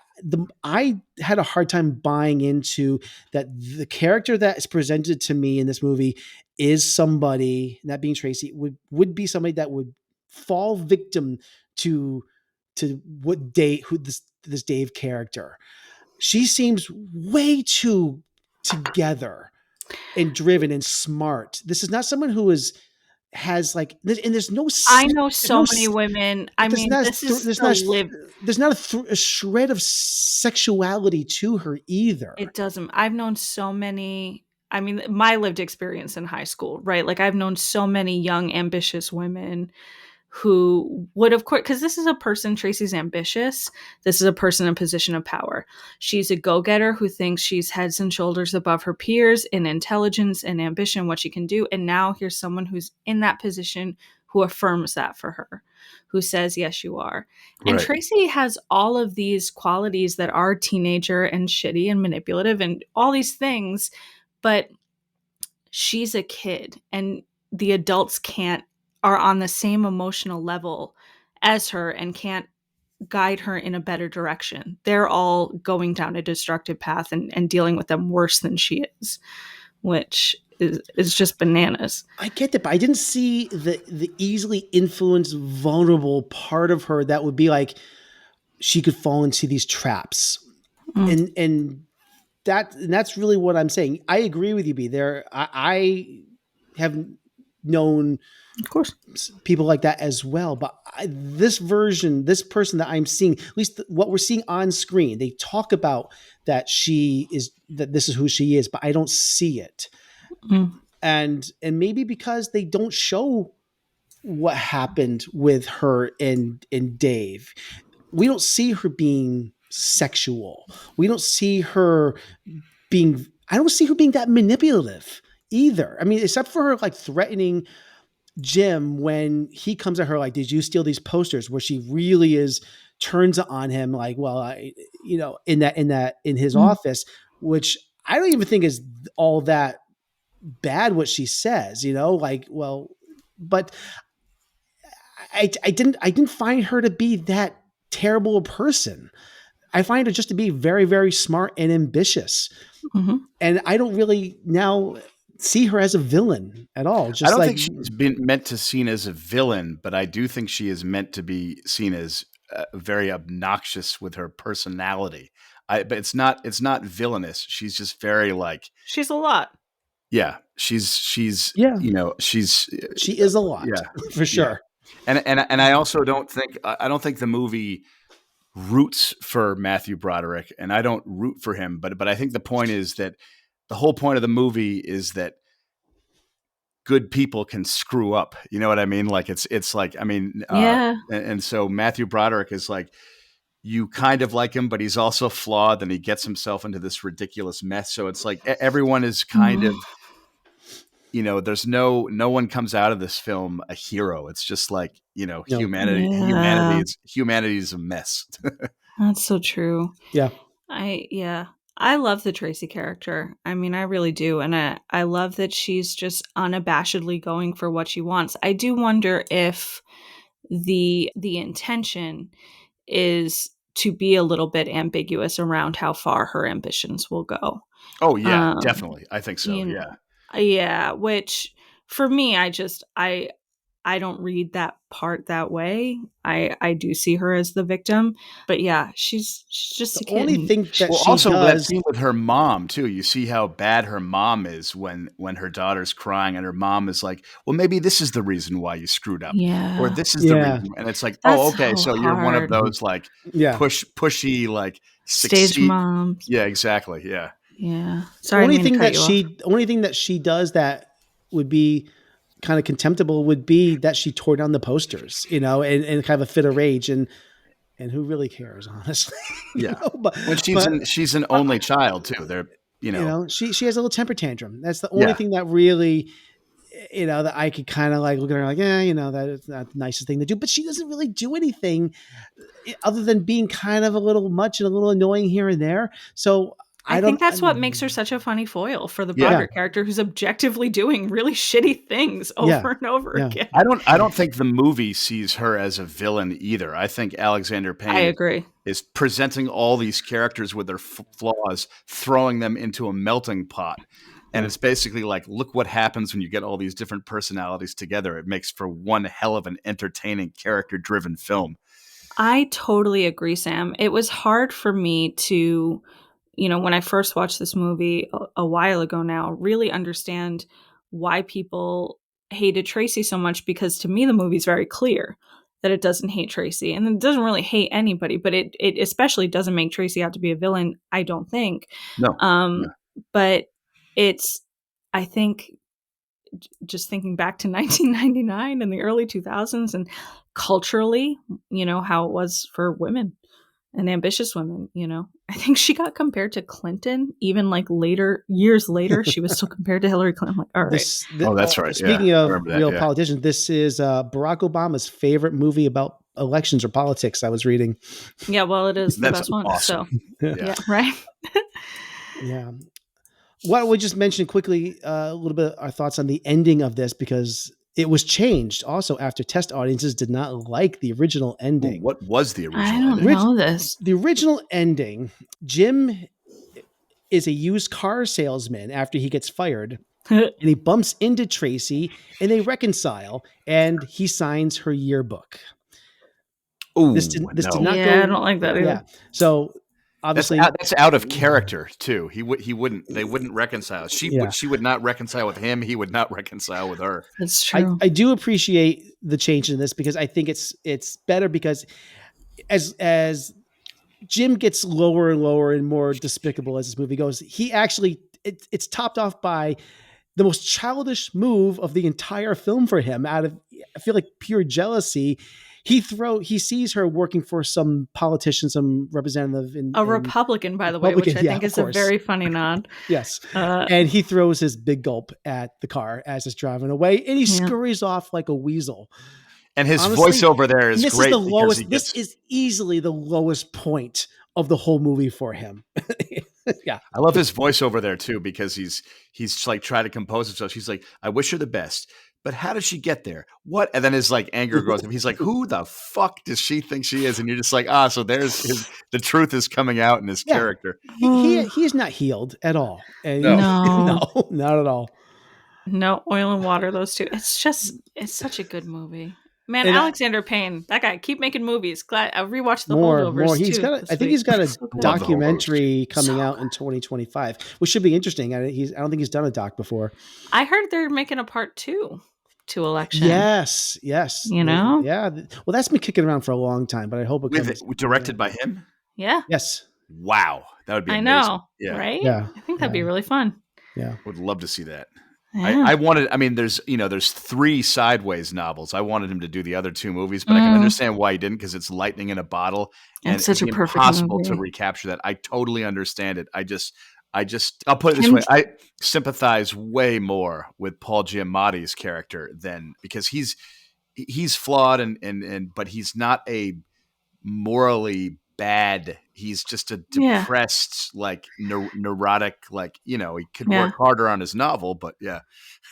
had a hard time buying into that the character that is presented to me in this movie is somebody, that being Tracy, would be somebody that would fall victim to what this Dave character. She seems way too together and driven and smart. This is not someone who has like, and there's no. I know so many women. I mean, there's not a shred of sexuality to her either. It doesn't. I've known so many. I mean, my lived experience in high school, right? Like I've known so many young, ambitious women who would, of course, because this is a person, Tracy's ambitious. This is a person in a position of power. She's a go-getter who thinks she's heads and shoulders above her peers in intelligence and ambition, what she can do. And now here's someone who's in that position who affirms that for her, who says, yes, you are. Right. And Tracy has all of these qualities that are teenager and shitty and manipulative and all these things, but she's a kid and the adults are on the same emotional level as her and can't guide her in a better direction. They're all going down a destructive path and dealing with them worse than she is, which is just bananas. I get that, but I didn't see the easily influenced, vulnerable part of her that would be like she could fall into these traps. And that's really what I'm saying. I agree with you, B. I have known, of course, people like that as well. But this person that I'm seeing, at least what we're seeing on screen, they talk about that this is who she is, but I don't see it. And maybe because they don't show what happened with her and Dave. We don't see her being sexual. We don't see her I don't see her being that manipulative either. I mean, except for her like threatening Jim when he comes at her like, did you steal these posters? Where she really turns on him like, well, in his office, which I don't even think is all that bad what she says, like, well, but I didn't find her to be that terrible a person. I find her just to be very, very smart and ambitious. And I don't really now see her as a villain at all. I don't think she's been meant to seen as a villain, but I do think she is meant to be seen as very obnoxious with her personality. But it's not villainous. She's just very like, she's a lot. Yeah, she is a lot, for sure. Yeah. And I also don't think the movie roots for Matthew Broderick, and I don't root for him, but I think the point is that the whole point of the movie is that good people can screw up. You know what I mean? Like it's like, I mean, and so Matthew Broderick is like, you kind of like him, but he's also flawed, and he gets himself into this ridiculous mess. So it's like everyone is kind of, there's no one comes out of this film a hero. It's just like, humanity is a mess. That's so true. Yeah. I love the Tracy character. I mean, I really do. And I love that she's just unabashedly going for what she wants. I do wonder if the intention is to be a little bit ambiguous around how far her ambitions will go. Oh yeah, definitely. I think so. Yeah. Which for me, I don't read that part that way. I do see her as the victim, but yeah, she's just the only thing that she also does. That scene with her mom too. You see how bad her mom is when her daughter's crying, and her mom is like, "Well, maybe this is the reason why you screwed up, or this is the reason." And it's like, That's "Oh, okay, so you're one of those like pushy like stage moms." Yeah, exactly. Yeah. Yeah. Sorry. The only thing that she does that would be kind of contemptible would be that she tore down the posters, and kind of a fit of rage, and who really cares, honestly? Yeah. When she's an only child too. They're she has a little temper tantrum. That's the only thing that really, that I could kind of like look at her like, that is not the nicest thing to do, but she doesn't really do anything other than being kind of a little much and a little annoying here and there. So I think that's what makes her such a funny foil for the Broderick character, who's objectively doing really shitty things over and over again. I don't think the movie sees her as a villain either. I think Alexander Payne is presenting all these characters with their flaws, throwing them into a melting pot. And it's basically like, look what happens when you get all these different personalities together. It makes for one hell of an entertaining, character-driven film. I totally agree, Sam. It was hard for me to, when I first watched this movie a while ago now, really understand why people hated Tracy so much, because to me, the movie's very clear that it doesn't hate Tracy, and it doesn't really hate anybody, but it especially doesn't make Tracy out to be a villain, I don't think. No. But I think just thinking back to 1999 and the early 2000s and culturally, how it was for women and ambitious women, I think she got compared to Clinton, even like years later, she was still compared to Hillary Clinton. I'm like, all right. That's right. Speaking of real politicians, this is Barack Obama's favorite movie about elections or politics, I was reading. Yeah, well, it is the best one. Awesome. So yeah, right. Yeah. Why don't we just mention quickly a little bit our thoughts on the ending of this, because it was changed also after test audiences did not like the original ending. What was the original ending? I don't know this. The original ending, Jim is a used car salesman after he gets fired, and he bumps into Tracy, and they reconcile, and he signs her yearbook. Ooh, this did not go. I don't like that either. Yeah. So obviously that's out of character too. They wouldn't reconcile. She would not reconcile with him. He would not reconcile with her. That's true. I do appreciate the change in this because I think it's better because as Jim gets lower and lower and more despicable as this movie goes, he actually it's topped off by the most childish move of the entire film for him. Out of, I feel like, pure jealousy, he sees her working for some politician, some representative, a Republican, by the way, which I think is a very funny nod. Yes, and he throws his big gulp at the car as it's driving away, and he scurries off like a weasel. And his voiceover there is great. Is the lowest. This is easily the lowest point of the whole movie for him. Yeah, I love his voiceover there too, because he's like trying to compose himself. She's like, "I wish her the best, but how does she get there? What?" And then his like anger grows up. He's like, "Who the fuck does she think she is?" And you're just like, so there's the truth is coming out in his character. He is not healed at all. And no, not at all. No, Oil and Water, those two. It's such a good movie. Man, and Alexander Payne, that guy, keep making movies. Glad I rewatched The Holdovers too. I think he's got a documentary coming out in 2025, which should be interesting. I don't think he's done a doc before. I heard they're making a part 2 to Election. Yes. You know? Yeah. Well, that's been kicking around for a long time, but I hope it comes. Directed by him? Yeah. Yes. Wow. That would be amazing. I know. Yeah. Right? Yeah. I think that'd be really fun. Yeah. Would love to see that. Yeah. There's 3 Sideways novels. I wanted him to do the other 2 movies, but I can understand why he didn't, because it's lightning in a bottle, and it's such a perfect impossible movie to recapture that. I totally understand it. I'll put it this way: I sympathize way more with Paul Giamatti's character because he's flawed but he's not a morally bad. He's just a depressed, like neurotic, like, he could work harder on his novel, but yeah.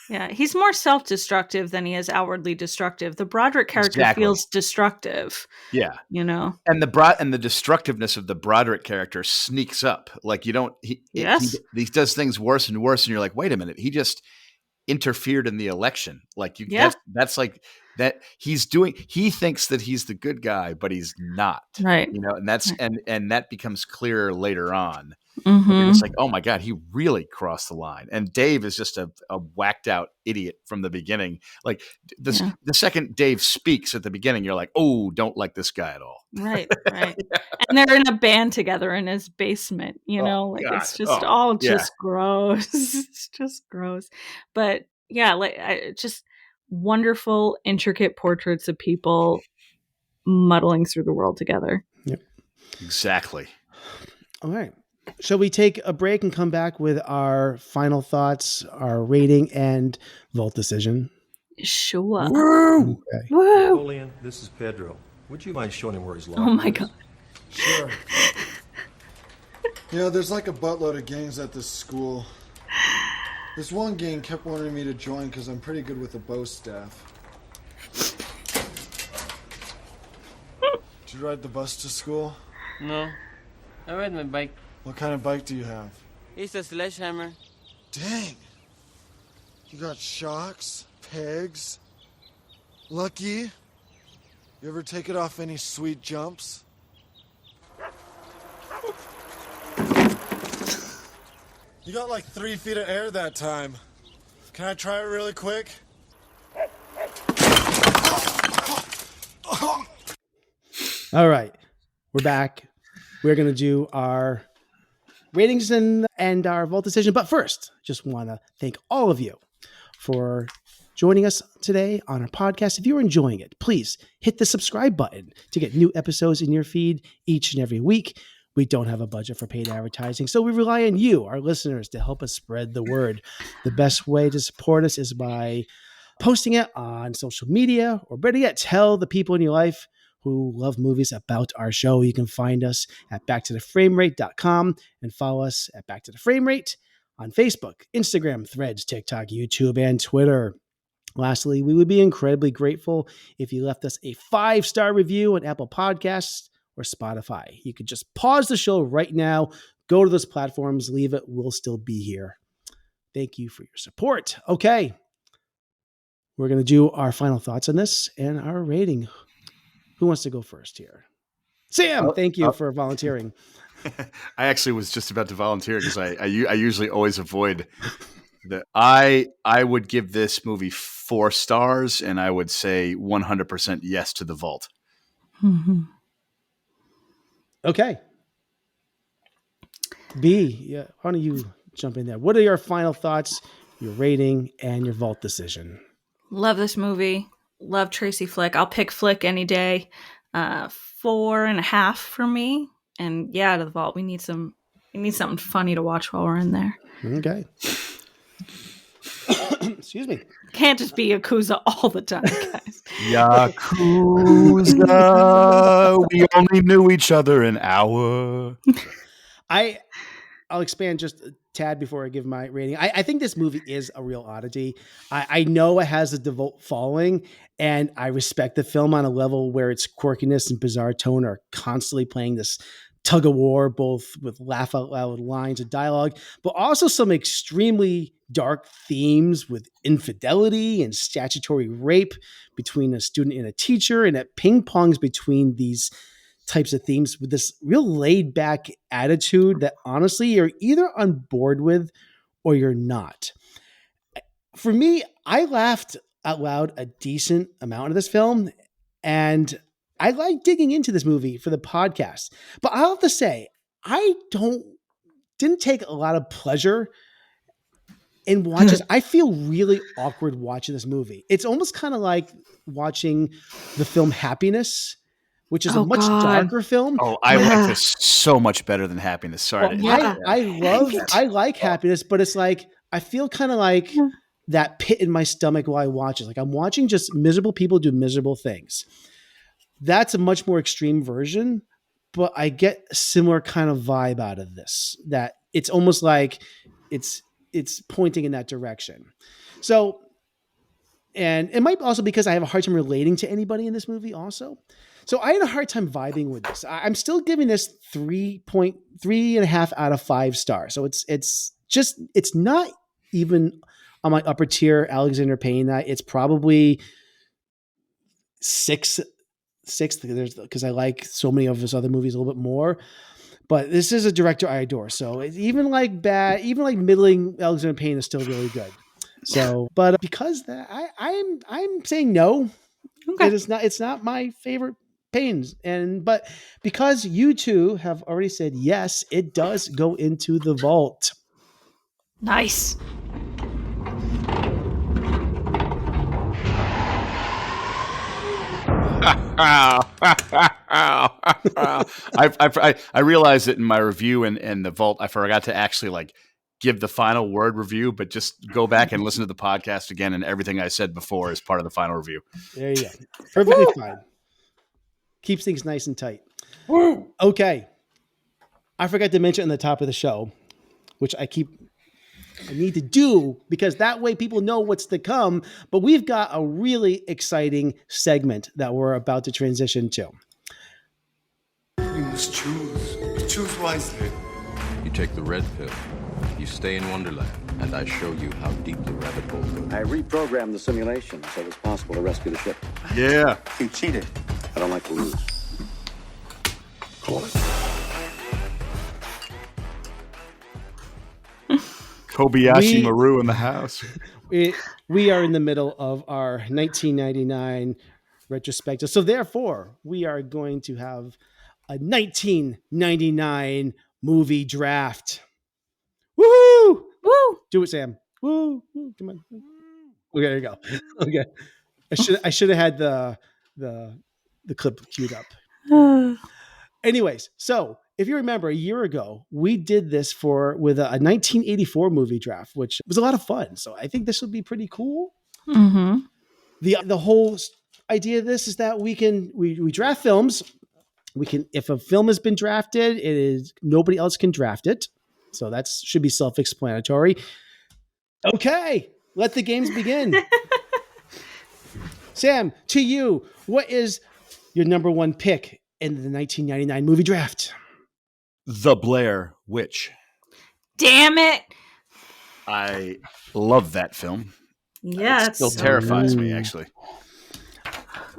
Yeah, he's more self-destructive than he is outwardly destructive. The Broderick character feels destructive. Yeah. And the destructiveness of the Broderick character sneaks up. Like, he does things worse and worse, and you're like, wait a minute, he just interfered in the election. Like, that's like that he thinks that he's the good guy, but he's not. Right. And that's and that becomes clearer later on. Mm-hmm. It's like, oh my God, he really crossed the line. And Dave is just a whacked out idiot from the beginning. Like the second Dave speaks at the beginning, you're like, oh, don't like this guy at all. Right. And they're in a band together in his basement, God. It's just just gross. It's just gross. But yeah, just wonderful, intricate portraits of people muddling through the world together. Yep. Exactly. All right. Shall we take a break and come back with our final thoughts, our rating, and vote decision? Sure. Woo! Okay. Woo! Napoleon, this is Pedro. Would you mind showing him where his locker is? Oh my God. Sure. There's like a buttload of gangs at this school. This one gang kept wanting me to join because I'm pretty good with the bow staff. Did you ride the bus to school? No. I ride my bike. What kind of bike do you have? It's a sledgehammer. Dang. You got shocks, pegs. Lucky. You ever take it off any sweet jumps? You got like 3 feet of air that time. Can I try it really quick? All right. We're back. We're going to do our ratings and our vote decision. But first, just want to thank all of you for joining us today on our podcast. If you're enjoying it, please hit the subscribe button to get new episodes in your feed each and every week. We don't have a budget for paid advertising, so we rely on you, our listeners, to help us spread the word. The best way to support us is by posting it on social media, or better yet, tell the people in your life who love movies about our show. You can find us at backtotheframerate.com and follow us at Back to the Frame Rate on Facebook, Instagram, Threads, TikTok, YouTube, and Twitter. Lastly, we would be incredibly grateful if you left us a 5-star review on Apple Podcasts or Spotify. You could just pause the show right now, go to those platforms, leave it. We'll still be here. Thank you for your support. Okay. We're going to do our final thoughts on this and our rating. Who wants to go first here? Sam, thank you for volunteering. I actually was just about to volunteer because I usually always avoid the. I would give this movie 4 stars, and I would say 100% yes to The Vault. Mm-hmm. Okay. B, why don't you jump in there? What are your final thoughts, your rating, and your Vault decision? Love this movie. Love Tracy Flick. I'll pick Flick any day. 4.5 for me. And yeah, to The Vault. We need something funny to watch while we're in there. Okay. Excuse me. Can't just be Yakuza all the time, guys. Yakuza. We only knew each other an hour. I'll expand just a tad before I give my rating. I think this movie is a real oddity. I know it has a devout following, and I respect the film on a level where its quirkiness and bizarre tone are constantly playing this tug of war, both with laugh out loud lines of dialogue, but also some extremely dark themes with infidelity and statutory rape between a student and a teacher, and it ping pongs between these types of themes with this real laid back attitude that honestly you're either on board with or you're not. For me, I laughed out loud a decent amount of this film, and I like digging into this movie for the podcast. But I'll have to say, I didn't take a lot of pleasure in watching. I feel really awkward watching this movie. It's almost kind of like watching the film Happiness, which is a much darker film. Oh, I like this so much better than Happiness. Sorry. I like Happiness, but it's like, I feel kind of like that pit in my stomach while I watch it. Like I'm watching just miserable people do miserable things. That's a much more extreme version, but I get a similar kind of vibe out of this, that it's almost like it's pointing in that direction. So, and it might also because I have a hard time relating to anybody in this movie also. So I had a hard time vibing with this. I'm still giving this 3.5 out of 5 stars. So it's not even on my upper tier Alexander Payne. It's probably sixth because I like so many of his other movies a little bit more. But this is a director I adore. So even middling Alexander Payne is still really good. So, but because that I'm saying no. Okay. It's not my favorite Payne's, but because you two have already said yes, it does go into the vault. Nice. I realized it in my review and the vault. I forgot to actually give the final word review, but just go back and listen to the podcast again, and everything I said before is part of the final review. There you go. Perfectly fine. Keeps things nice and tight. Woo! Okay. I forgot to mention in the top of the show, which I need to do because that way people know what's to come. But we've got a really exciting segment that we're about to transition to. You must choose. Choose wisely. You take the red pill. You stay in Wonderland, and I show you how deep the rabbit hole goes. I reprogrammed the simulation so it was possible to rescue the ship. Yeah. You cheated. I don't like to lose. Call it. Kobayashi Maru in the house. We are in the middle of our 1999 retrospective. So therefore, we are going to have a 1999 movie draft. Woo! Woo! Do it, Sam. Woo! Woo. Come on. Okay, there you go. Okay. I should have had the clip queued up. Anyways, so if you remember a year ago, we did this with a 1984 movie draft, which was a lot of fun. So I think this would be pretty cool. Mm-hmm. The whole idea of this is that we draft films. If a film has been drafted, nobody else can draft it. So that should be self-explanatory. Okay, let the games begin. Sam, to you, what is your number one pick in the 1999 movie draft? The Blair Witch. Damn it. I love that film. Yeah, it still terrifies me, actually.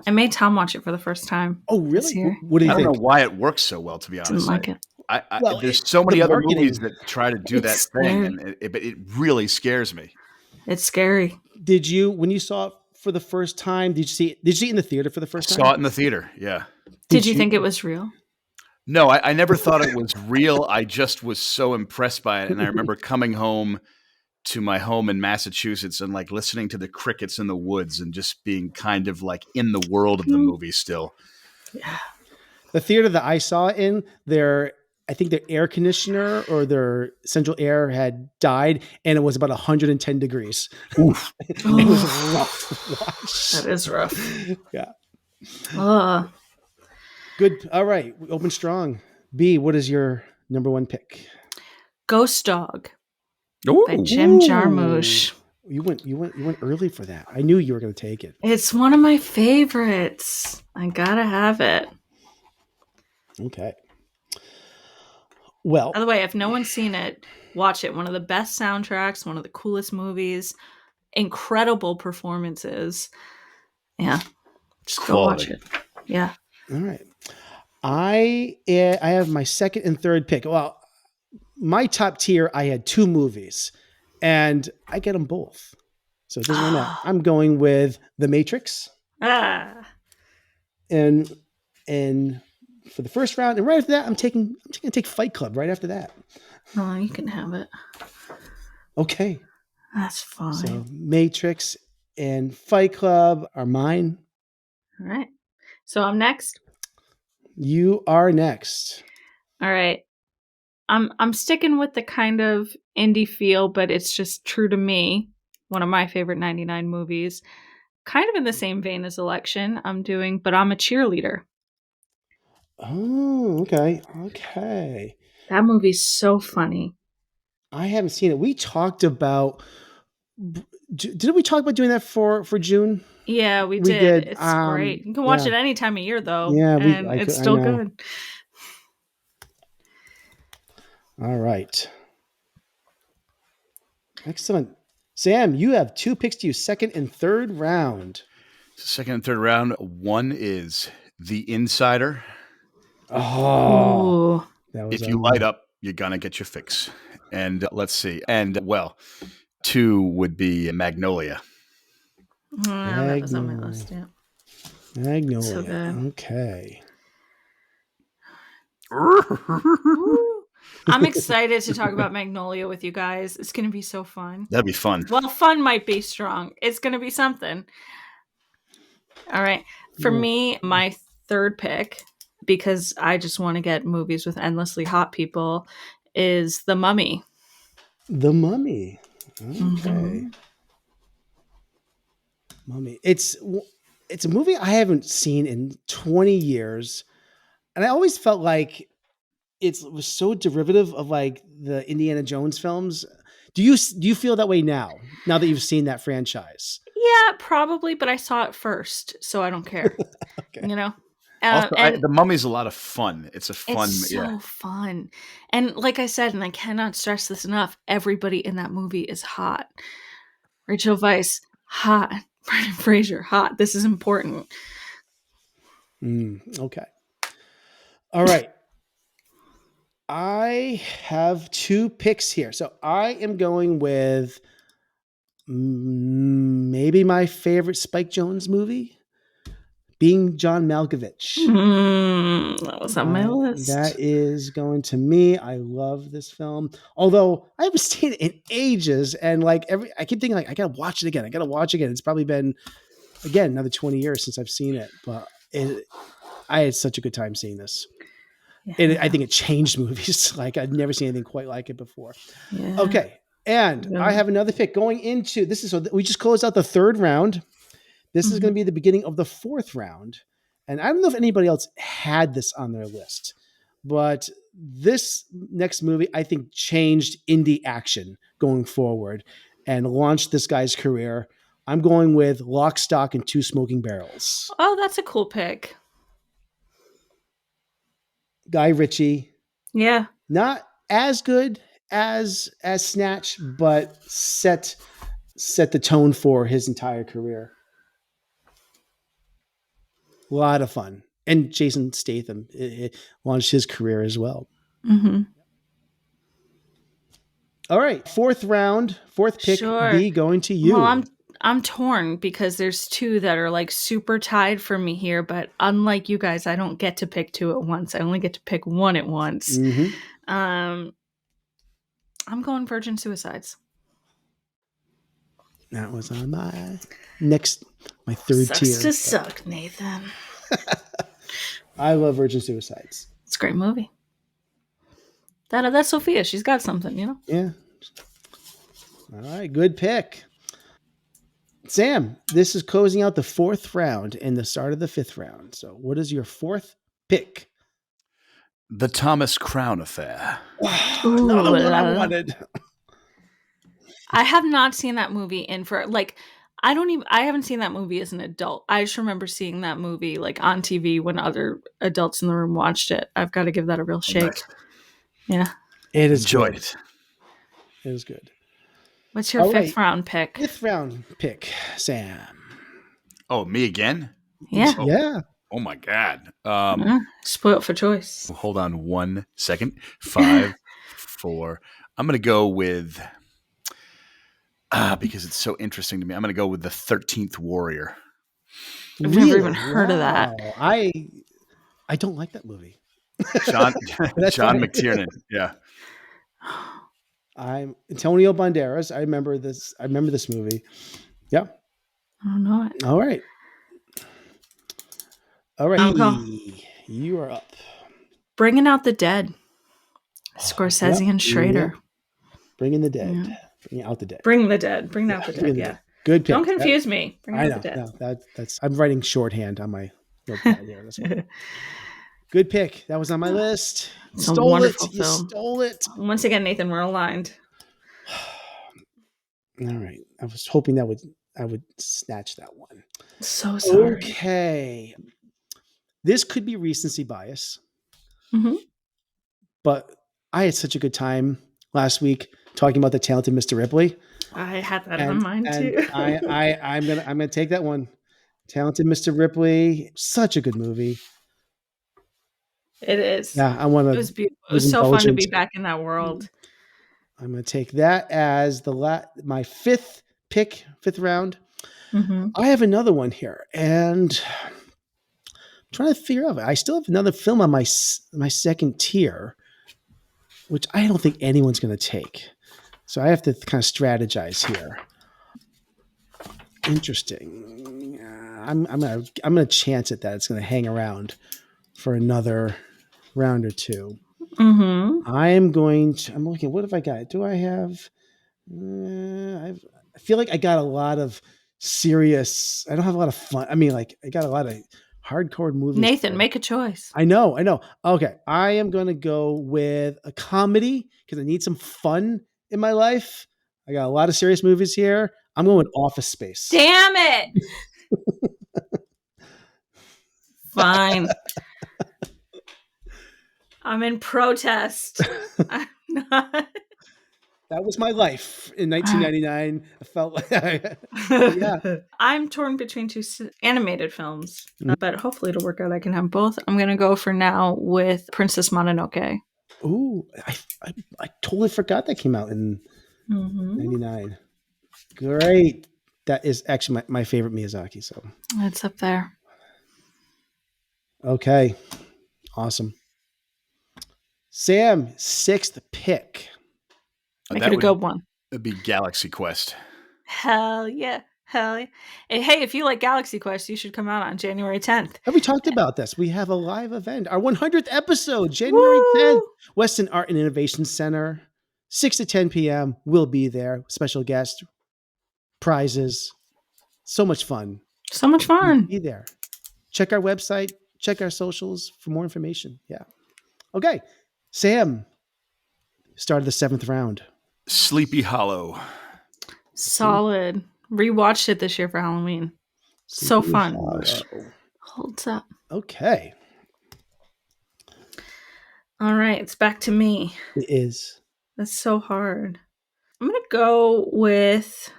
I made Tom watch it for the first time. Oh, really? What do you think? I don't know why it works so well, to be honest. Didn't like it. Well, there's so many other movies that try to do that thing, and it really scares me. It's scary. Did you, when you saw it for the first time, did you see it in the theater for the first time? Saw it in the theater, yeah. Did you think it was real? No, I never thought it was real. I just was so impressed by it. And I remember coming home to my home in Massachusetts and like listening to the crickets in the woods and just being kind of like in the world of the movie still. Yeah. The theater that I saw it in, I think their air conditioner or their central air had died, and it was about 110 degrees. Oof. It was rough to watch. That is rough. Yeah. Good. All right. We open strong. B, what is your number one pick? Ghost Dog. Ooh. By Jim Jarmusch. You went early for that. I knew you were going to take it. It's one of my favorites. I gotta have it. Okay. Well, by the way, if no one's seen it, watch it. One of the best soundtracks, one of the coolest movies, incredible performances. Yeah. Just go watch it. Yeah. All right. I have my second and third pick. Well, my top tier, I had two movies, and I get them both. So it doesn't matter. I'm going with The Matrix. And for the first round, and right after that, I'm going to take Fight Club right after that. Oh, you can have it. Okay. That's fine. So Matrix and Fight Club are mine. All right. So I'm next. You are next. All right. I'm sticking with the kind of indie feel, but it's just true to me. One of my favorite 99 movies. Kind of in the same vein as Election but I'm a Cheerleader. Oh, okay. Okay. That movie's so funny. I haven't seen it. We talked about, didn't we talk about doing that for June? Yeah, we did. It's great. You can watch it any time of year, though. Yeah, it's still good. All right. Excellent. Sam, you have two picks to you, second and third round. Second and third round. One is The Insider. Oh. If you light up, you're going to get your fix. And let's see. And, well, two would be Magnolia. That was on my list, yeah. Magnolia. So good. Okay. I'm excited to talk about Magnolia with you guys. It's going to be so fun. That'd be fun. Well, fun might be strong. It's going to be something. All right. For me, my third pick, because I just want to get movies with endlessly hot people, is The Mummy. The Mummy. Okay. Mm-hmm. Mummy. It's a movie I haven't seen in 20 years. And I always felt like it was so derivative of like the Indiana Jones films. Do you feel that way now that you've seen that franchise? Yeah, probably, but I saw it first, so I don't care. Okay. You know? Also, The Mummy's a lot of fun. It's a fun. It's so fun. And like I said, and I cannot stress this enough, everybody in that movie is hot. Rachel Weisz, hot. Brendan Fraser, hot. This is important. Okay. All right. I have two picks here. So I am going with maybe my favorite Spike Jonze movie, Being John Malkovich. That was on my list. That is going to me. I love this film. Although I haven't seen it in ages. And like I keep thinking like, I got to watch it again. It's probably been, again, another 20 years since I've seen it. But I had such a good time seeing this. Yeah. And I think it changed movies. Like I'd never seen anything quite like it before. Yeah. Okay. And I have another pick going into this. So we just closed out the third round. This is going to be the beginning of the fourth round. And I don't know if anybody else had this on their list, but this next movie, I think, changed indie action going forward and launched this guy's career. I'm going with Lock, Stock, and Two Smoking Barrels. Oh, that's a cool pick. Guy Ritchie. Yeah. Not as good as Snatch, but set the tone for his entire career. A lot of fun. And Jason Statham it launched his career as well. Mm-hmm. All right. Fourth pick, Sure. B, going to you. Well, I'm torn because there's two that are like super tied for me here, but unlike you guys, I don't get to pick two at once. I only get to pick one at once. Mm-hmm. I'm going Virgin Suicides. That was on my third Sucks tier. to suck, Nathan. I love Virgin Suicides. It's a great movie. That's Sophia. She's got something, you know? Yeah. All right. Good pick. Sam, this is closing out the fourth round and the start of the fifth round. So what is your fourth pick? The Thomas Crown Affair. Another one I wanted. I have not seen that movie I haven't seen that movie as an adult. I just remember seeing that movie like on TV when other adults in the room watched it. I've got to give that a real shake. Nice. Yeah. It is enjoyed good. it. It is good. What's your fifth round pick? Fifth round pick, Sam. Oh, me again? Yeah. Yeah. Oh my God. Spoiled for choice. Hold on 1 second. 5, 4. I'm going to go with, because it's so interesting to me, I'm going to go with the 13th Warrior. I've never even heard of that. I don't like that movie. John McTiernan. Yeah. I'm Antonio Banderas. I remember this movie. Yeah. I don't know it. All right. You are up. Bringing Out the Dead. Scorsese and Schrader. Yeah. Bringing the dead. Yeah. Bringing out the dead. Bring the dead. Bring out the dead. Yeah. Good pick. Don't confuse me. Bring out the dead. No, that's I'm writing shorthand on my notepad here. Good pick. That was on my list. You stole it. You stole it. Once again, Nathan, we're aligned. All right. I was hoping I would snatch that one. So sorry. Okay. This could be recency bias. Mm-hmm. But I had such a good time last week talking about the talented Mr. Ripley. I had that on mine too. I'm gonna take that one. Talented Mr. Ripley. Such a good movie. It is. Yeah, I want to. It was beautiful. It was so fun to be back in that world. I'm going to take that as my fifth round. Mm-hmm. I have another one here, and I'm trying to figure out. I still have another film on my second tier, which I don't think anyone's going to take. So I have to kind of strategize here. Interesting. I'm gonna chance it that it's going to hang around for another round or two. Mm-hmm. I'm looking. What have I got? Do I have? I feel like I got a lot of serious. I don't have a lot of fun. I mean, like I got a lot of hardcore movies. Nathan, make a choice. I know. Okay, I am going to go with a comedy because I need some fun in my life. I got a lot of serious movies here. I'm going with Office Space. Damn it! Fine. I'm in protest. I'm not. That was my life in 1999. I felt like, yeah. I'm torn between two animated films, but hopefully it'll work out. I can have both. I'm going to go for now with Princess Mononoke. Ooh, I totally forgot that came out in 99. Great. That is actually my favorite Miyazaki. So it's up there. Okay. Awesome. Sam, sixth pick. Make it a good one. It'd be Galaxy Quest. Hell yeah. Hey, if you like Galaxy Quest, you should come out on January 10th. Have we talked about this? We have a live event, our 100th episode, January 10th, Weston Art and Innovation Center, 6 to 10 p.m. We'll be there. Special guest, prizes. So much fun. So much fun. Be there. Check our website. Check our socials for more information. Yeah. Okay. Sam, start of the seventh round. Sleepy Hollow. Solid. Rewatched it this year for Halloween. So fun. Holds up. Okay. All right. It's back to me. It is. That's so hard. I'm going to go with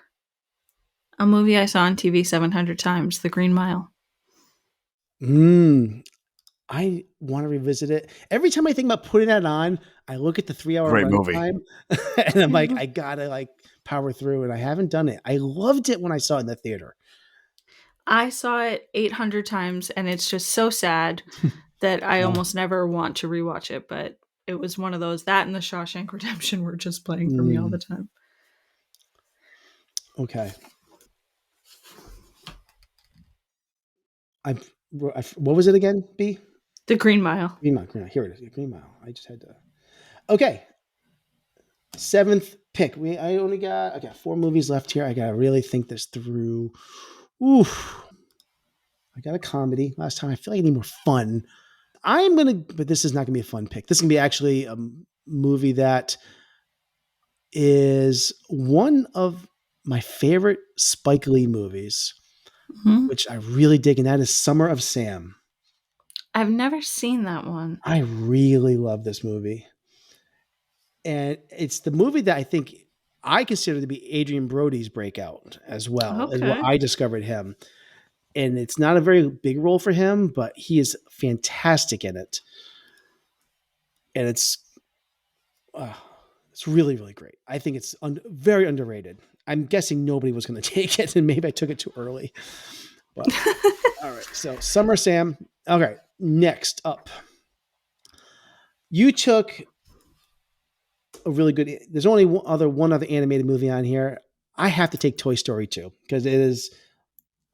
a movie I saw on TV 700 times, The Green Mile. I want to revisit it. Every time I think about putting that on, I look at the 3-hour Great movie. runtime and I'm like, I gotta like power through, and I haven't done it. I loved it when I saw it in the theater. I saw it 800 times, and it's just so sad that I almost never want to rewatch it. But it was one of those, that and The Shawshank Redemption were just playing for me all the time. Okay. What was it again, B? The Green Mile. Green Mile. Here it is. Green Mile. I just had to. Okay. 7th pick. I got 4 movies left here. I gotta really think this through. Oof. I got a comedy last time. I feel like I need more fun. But this is not gonna be a fun pick. This is gonna be actually a movie that is one of my favorite Spike Lee movies, which I really dig, and that is Summer of Sam. I've never seen that one. I really love this movie. And it's the movie that I think I consider to be Adrian Brody's breakout as well, as what I discovered him. And it's not a very big role for him, but he is fantastic in it. And it's really, really great. I think it's very underrated. I'm guessing nobody was going to take it, and maybe I took it too early. But all right, so Summer Sam. Okay, next up. You took a really good. There's only one other animated movie on here. I have to take Toy Story 2 because it is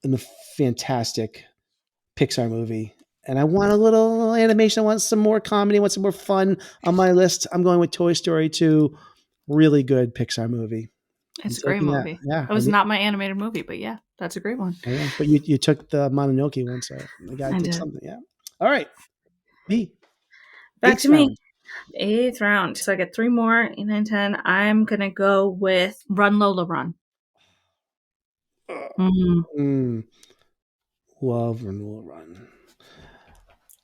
a fantastic Pixar movie, and I want a little animation. I want some more comedy. I want some more fun on my list. I'm going with Toy Story 2. Really good Pixar movie. It's a great movie. It was not my animated movie, but yeah, that's a great one. Yeah, but you took the Mononoke one, so I got to take something. Yeah. All right. B. Back to me. 8th round. So I get 3 more, 8, 9, 10. I'm going to go with Run, Lola, Run. Love Run, Lola, Run.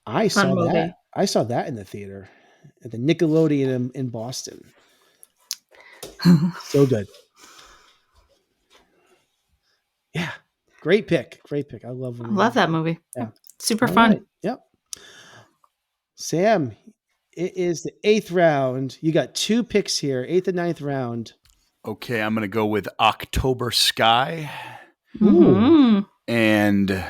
I saw that in the theater at the Nickelodeon in Boston. So good. Yeah. Great pick. I love that movie. Yeah. Super fun. Right. Yep. Sam, it is the 8th round. You got 2 picks here, 8th and 9th round. Okay, I'm going to go with October Sky. Ooh. And Jake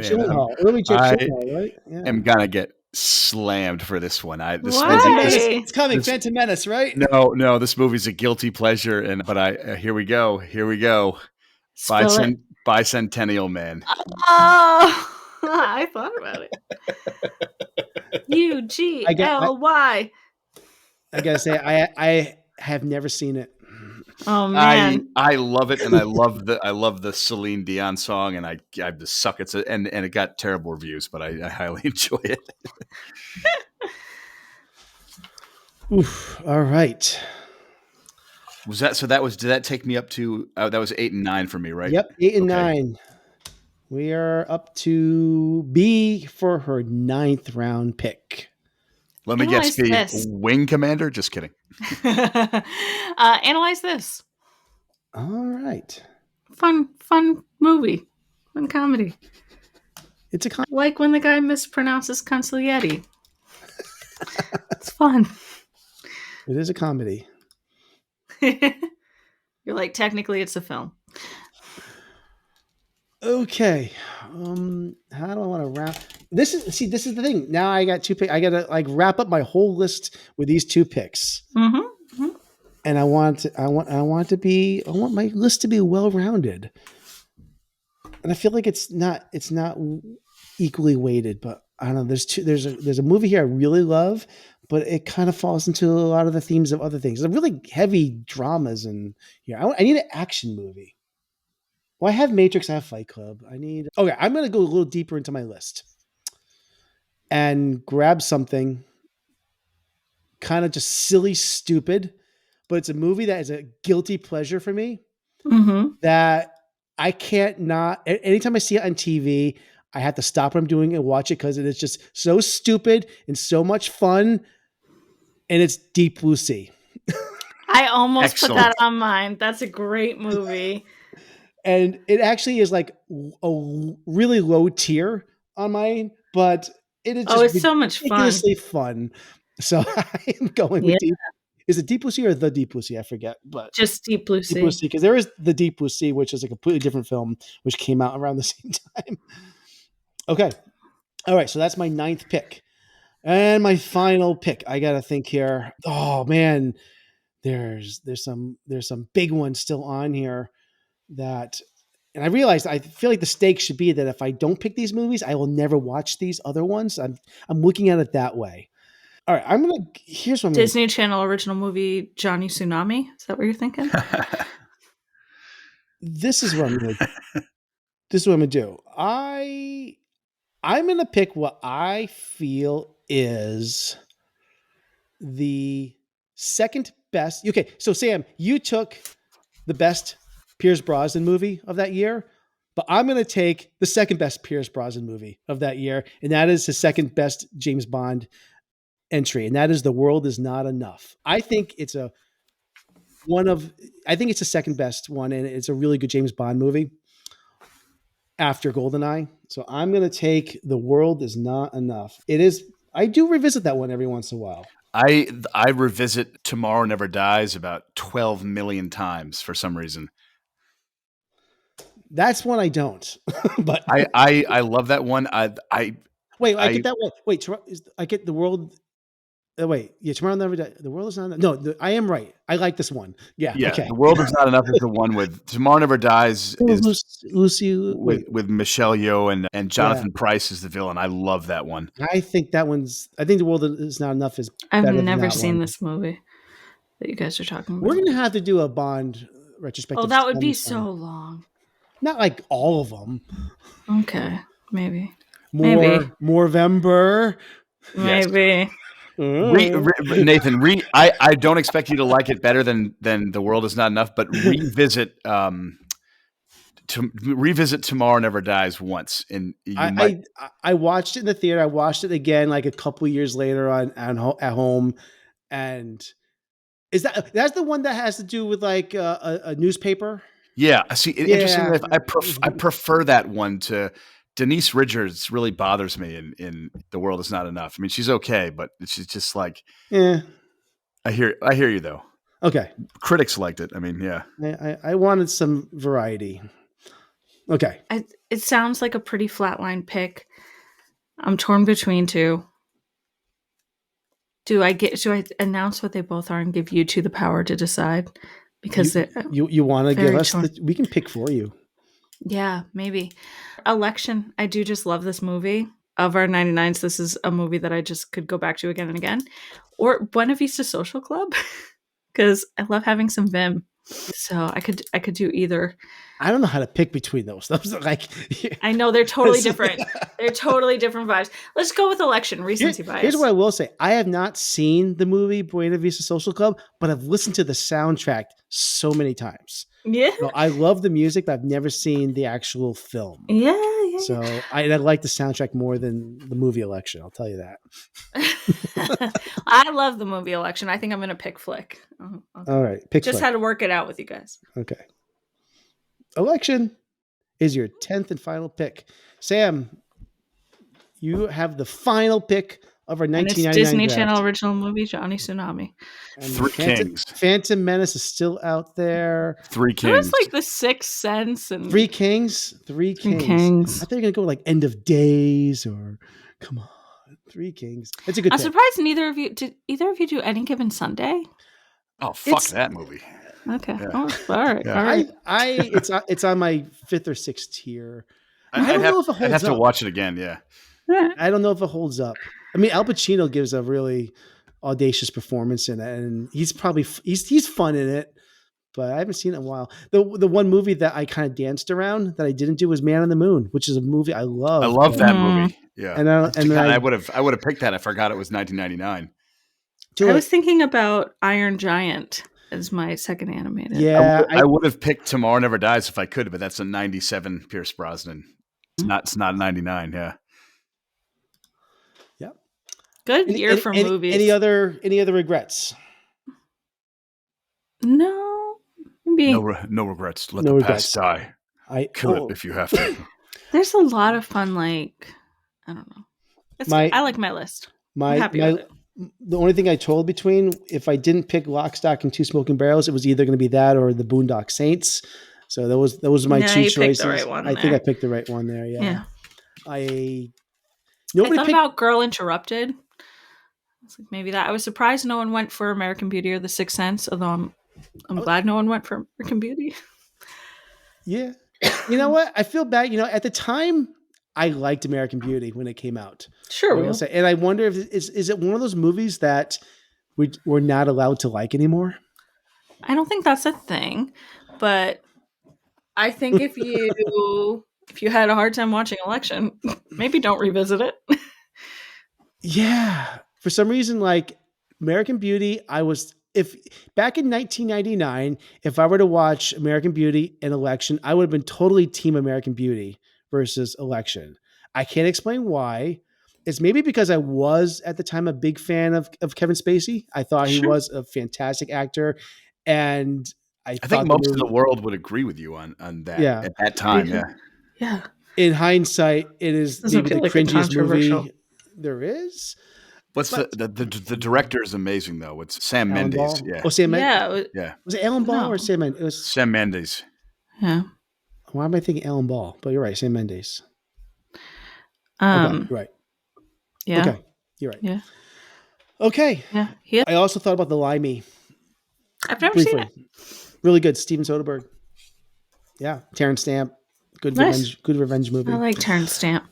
Gyllenhaal. Early Jake Gyllenhaal, right? Yeah. I'm going to get slammed for this one. It's coming. Phantom Menace, right? No, this movie's a guilty pleasure. But here we go. Bicentennial Man. Oh, I thought about it. UGLY. I gotta say, I have never seen it. Oh man, I love it, and I love the Celine Dion song, and I just suck. And it got terrible reviews, but I highly enjoy it. Oof, all right. Did that take me up to that was 8 and 9 for me, right? Yep, 8 and 9. We are up to B for her 9th round pick. Let me guess, B. Wing Commander? Just kidding. Analyze this. All right. Fun movie. Fun comedy. It's a like when the guy mispronounces consigliere. It's fun. It is a comedy. You're like, technically it's a film. Okay. How do I want to wrap? This is the thing. Now I got 2 picks. I got to like wrap up my whole list with these 2 picks. And I want my list to be well-rounded. And I feel like it's not equally weighted, but I don't know. There's a movie here I really love, but it kind of falls into a lot of the themes of other things. There's really heavy dramas in here. I need an action movie. Well, I have Matrix, I have Fight Club. I'm going to go a little deeper into my list and grab something kind of just silly, stupid, but it's a movie that is a guilty pleasure for me that I can't not. Anytime I see it on TV, I have to stop what I'm doing and watch it because it is just so stupid and so much fun. And it's Deep Blue Sea. I almost put that on mine. That's a great movie. And it actually is like a really low tier on mine, but it is just it's so much fun. ridiculously fun. So I am going with Deep. Is it Deep Blue Sea or The Deep Blue Sea? I forget, but just Deep Blue Sea. Deep Blue Sea, because there is The Deep Blue Sea, which is a completely different film, which came out around the same time. Okay. All right. So that's my 9th pick. And my final pick. I got to think here. Oh man, there's some big ones still on here that, and I realized I feel like the stake should be that if I don't pick these movies, I will never watch these other ones. I'm looking at it that way. All right, here's what Disney Channel original movie Johnny Tsunami. Is that what you're thinking? This is what I'm gonna do. I'm gonna pick what I feel is the second best. Okay, so Sam, you took the best Pierce Brosnan movie of that year, but I'm going to take the second best Pierce Brosnan movie of that year, and that is his second best James Bond entry, and that is The World Is Not Enough. I think it's the second best one, and it's a really good James Bond movie after GoldenEye. So I'm going to take The World Is Not Enough. It is. I do revisit that one every once in a while. I revisit Tomorrow Never Dies about 12 million times for some reason. That's one I don't. But I love that one. I get that one. Wait, I get The World. Tomorrow Never Dies. The World Is Not Enough. No, I am right. I like this one. Yeah. Okay. The World Is Not Enough is the one with Tomorrow Never Dies is Lucy with Michelle Yeoh and Jonathan Pryce is the villain. I love that one. I think The World Is Not Enough is. I've never seen this movie that you guys are talking about. We're gonna have to do a Bond retrospective. Oh, that would be so long. Not like all of them. Okay, maybe. Movember. Maybe. Nathan, I don't expect you to like it better than The World Is Not Enough, but revisit Tomorrow Never Dies once, and I watched it in the theater. I watched it again like a couple years later at home, and that's the one that has to do with like a newspaper? Yeah. See, interestingly, I prefer that one to. Denise Richards really bothers me in The World Is Not Enough. I mean, she's okay, but she's just like, I hear you though. Okay. Critics liked it. I mean, yeah. I wanted some variety. Okay. It sounds like a pretty flatline pick. I'm torn between two. Do I announce what they both are and give you two the power to decide? Because you want to give us we can pick for you. Yeah, maybe. Election. I do just love this movie. Of our 99s, this is a movie that I just could go back to again and again. Or Buena Vista Social Club, because I love having some Vim. So I could do either. I don't know how to pick between those. Those are like I know they're totally different. They're totally different vibes. Let's go with Election. Recency bias. Here's what I will say. I have not seen the movie Buena Vista Social Club, but I've listened to the soundtrack so many times. Yeah. So I love the music, but I've never seen the actual film. Yeah. So I like the soundtrack more than the movie Election. I'll tell you that. I love the movie Election. I think I'm going to pick Flick. Okay. All right. Pick Just Flick. had to work it out with you guys. Okay. Election is your 10th and final pick. Sam, you have the final pick of our 1999 and it's Disney draft. Channel original movie, Johnny Tsunami. And Three Kings. Phantom Menace is still out there. Three Kings. It was like The Sixth Sense. And Three Kings. I thought you were going to go like End of Days or come on. Three Kings. That's a good I'm pick. surprised did either of you do Any Given Sunday? Oh, fuck that movie. Okay. Yeah. Oh, all right. Yeah. All right. It's on my 5th or 6th tier. I don't know if it holds up. I'd have to watch it again. Yeah. I don't know if it holds up. I mean, Al Pacino gives a really audacious performance in it, and he's fun in it, but I haven't seen it in a while. The one movie that I kind of danced around that I didn't do was Man on the Moon, which is a movie I love. I love that movie. Yeah. And I would have picked that. I forgot it was 1999. I was thinking about Iron Giant as my second animated. Yeah. I would have picked Tomorrow Never Dies if I could, but that's a 97 Pierce Brosnan. It's not 99. Yeah. Yep. Good year for movies. Any other regrets? No. Maybe. No regrets. Let the past die. Kill it if you have to. There's a lot of fun, like, I don't know. I like my list. I'm happy with it. The only thing I told between, if I didn't pick Lock, Stock, and Two Smoking Barrels, it was either going to be that or the Boondock Saints. So those were my two choices. Picked the right one I think I picked the right one there. Yeah. I thought about Girl Interrupted. I was like, maybe that. I was surprised no one went for American Beauty or The Sixth Sense, although I'm glad no one went for American Beauty. Yeah. You know what? I feel bad. At the time, I liked American Beauty when it came out. Sure, will say. And I wonder if is it one of those movies that we're not allowed to like anymore? I don't think that's a thing, but I think if you had a hard time watching Election, maybe don't revisit it. Yeah, for some reason, like American Beauty, if back in 1999, if I were to watch American Beauty and Election, I would have been totally team American Beauty versus Election. I can't explain why. It's maybe because I was at the time a big fan of Kevin Spacey. I thought he was a fantastic actor, and I think most of the world would agree with you on that. Yeah. At that time, yeah. In hindsight, it is maybe the cringiest movie there is. What's the director is amazing though. It's Sam Mendes. Ball? Yeah. Oh, Sam Mendes. Yeah. Was it Alan Ball or Sam Mendes? It was Sam Mendes. Yeah. Why am I thinking Alan Ball? But you're right, Sam Mendes. Okay, you're right. Yeah. Okay, you're right. Yeah. Okay. Yeah. I also thought about The Limey. I've never seen it. Really good. Steven Soderbergh. Yeah. Terrence Stamp. Good revenge movie. I like Terrence Stamp.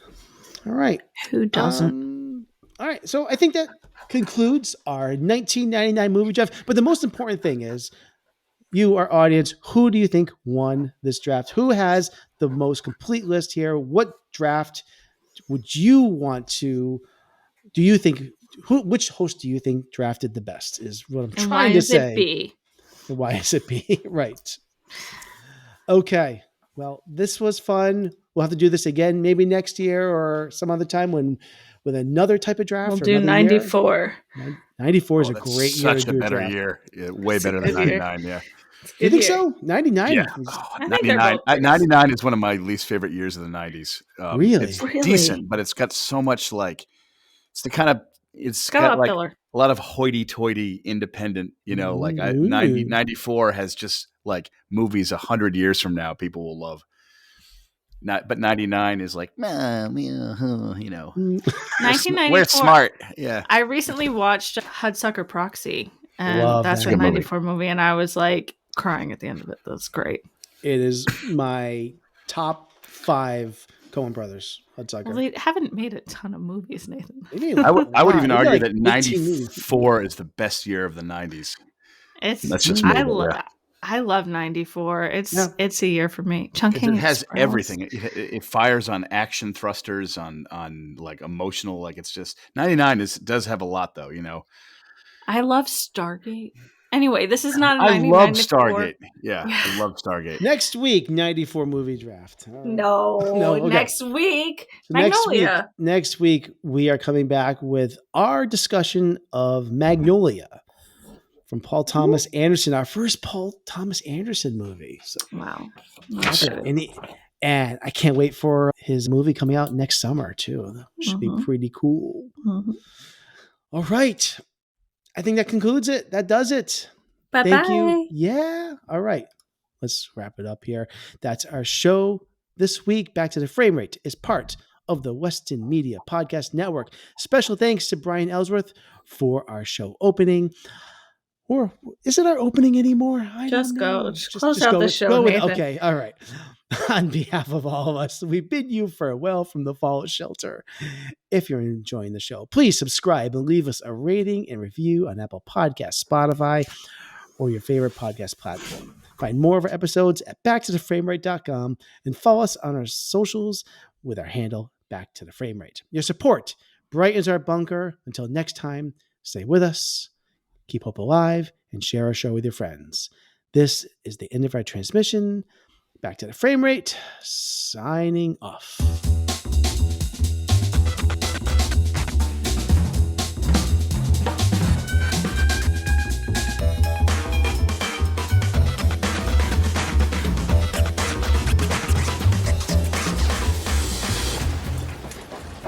All right. Who doesn't? All right. So I think that concludes our 1999 movie draft. But the most important thing is, you, our audience, who do you think won this draft? Who has the most complete list here? What draft would you want to? Do you think which host do you think drafted the best? Is what I'm trying to say. Why is it B? Why is it B? Right. Okay. Well, this was fun. We'll have to do this again, maybe next year or some other time with another type of draft. We'll do 94. 94 is a great year. Such a better year. Yeah, way better than 99. Yeah. You think so? 99? Yeah. 99 is one of my least favorite years of the 90s. Really? It's decent, but it's got so much it's got like a lot of hoity-toity independent, 94 has just like movies 100 years from now people will love. But 99 is like, 1994. We're smart. Yeah. I recently watched Hudsucker Proxy, and that's a 94 movie, and I was like crying at the end of it. That's great. It is my top 5 Coen Brothers. Hudsucker. Well, they haven't made a ton of movies, Nathan. I would even argue that 94 is the best year of the 90s. That's just I love 94. It's a year for me. Chungking it has everything. It fires on action thrusters, on like emotional. Like it's just 99 does have a lot though. I love Stargate. Anyway, this is not a 99. I love Stargate. Yeah, I love Stargate. Next week, 94 movie draft. No, okay. Next week, Magnolia. Next week, we are coming back with our discussion of Magnolia from Paul Thomas Anderson, our first Paul Thomas Anderson movie. So, wow. And I can't wait for his movie coming out next summer, too. That should be pretty cool. All right. I think that concludes it. That does it. Bye-bye. Thank you. Yeah. All right. Let's wrap it up here. That's our show this week. Back to the Frame Rate is part of the Weston Media Podcast Network. Special thanks to Brian Ellsworth for our show opening. Or is it our opening anymore? Just go. Just close out the show. Okay. All right. On behalf of all of us, we bid you farewell from the fallout shelter. If you're enjoying the show, please subscribe and leave us a rating and review on Apple Podcasts, Spotify, or your favorite podcast platform. Find more of our episodes at backtotheframerate.com and follow us on our socials with our handle backtotheframerate. Your support brightens our bunker. Until next time, stay with us, keep hope alive, and share our show with your friends. This is the end of our transmission. Back to the Frame Rate, signing off.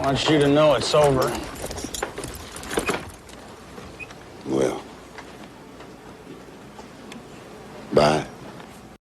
want you to know it's over.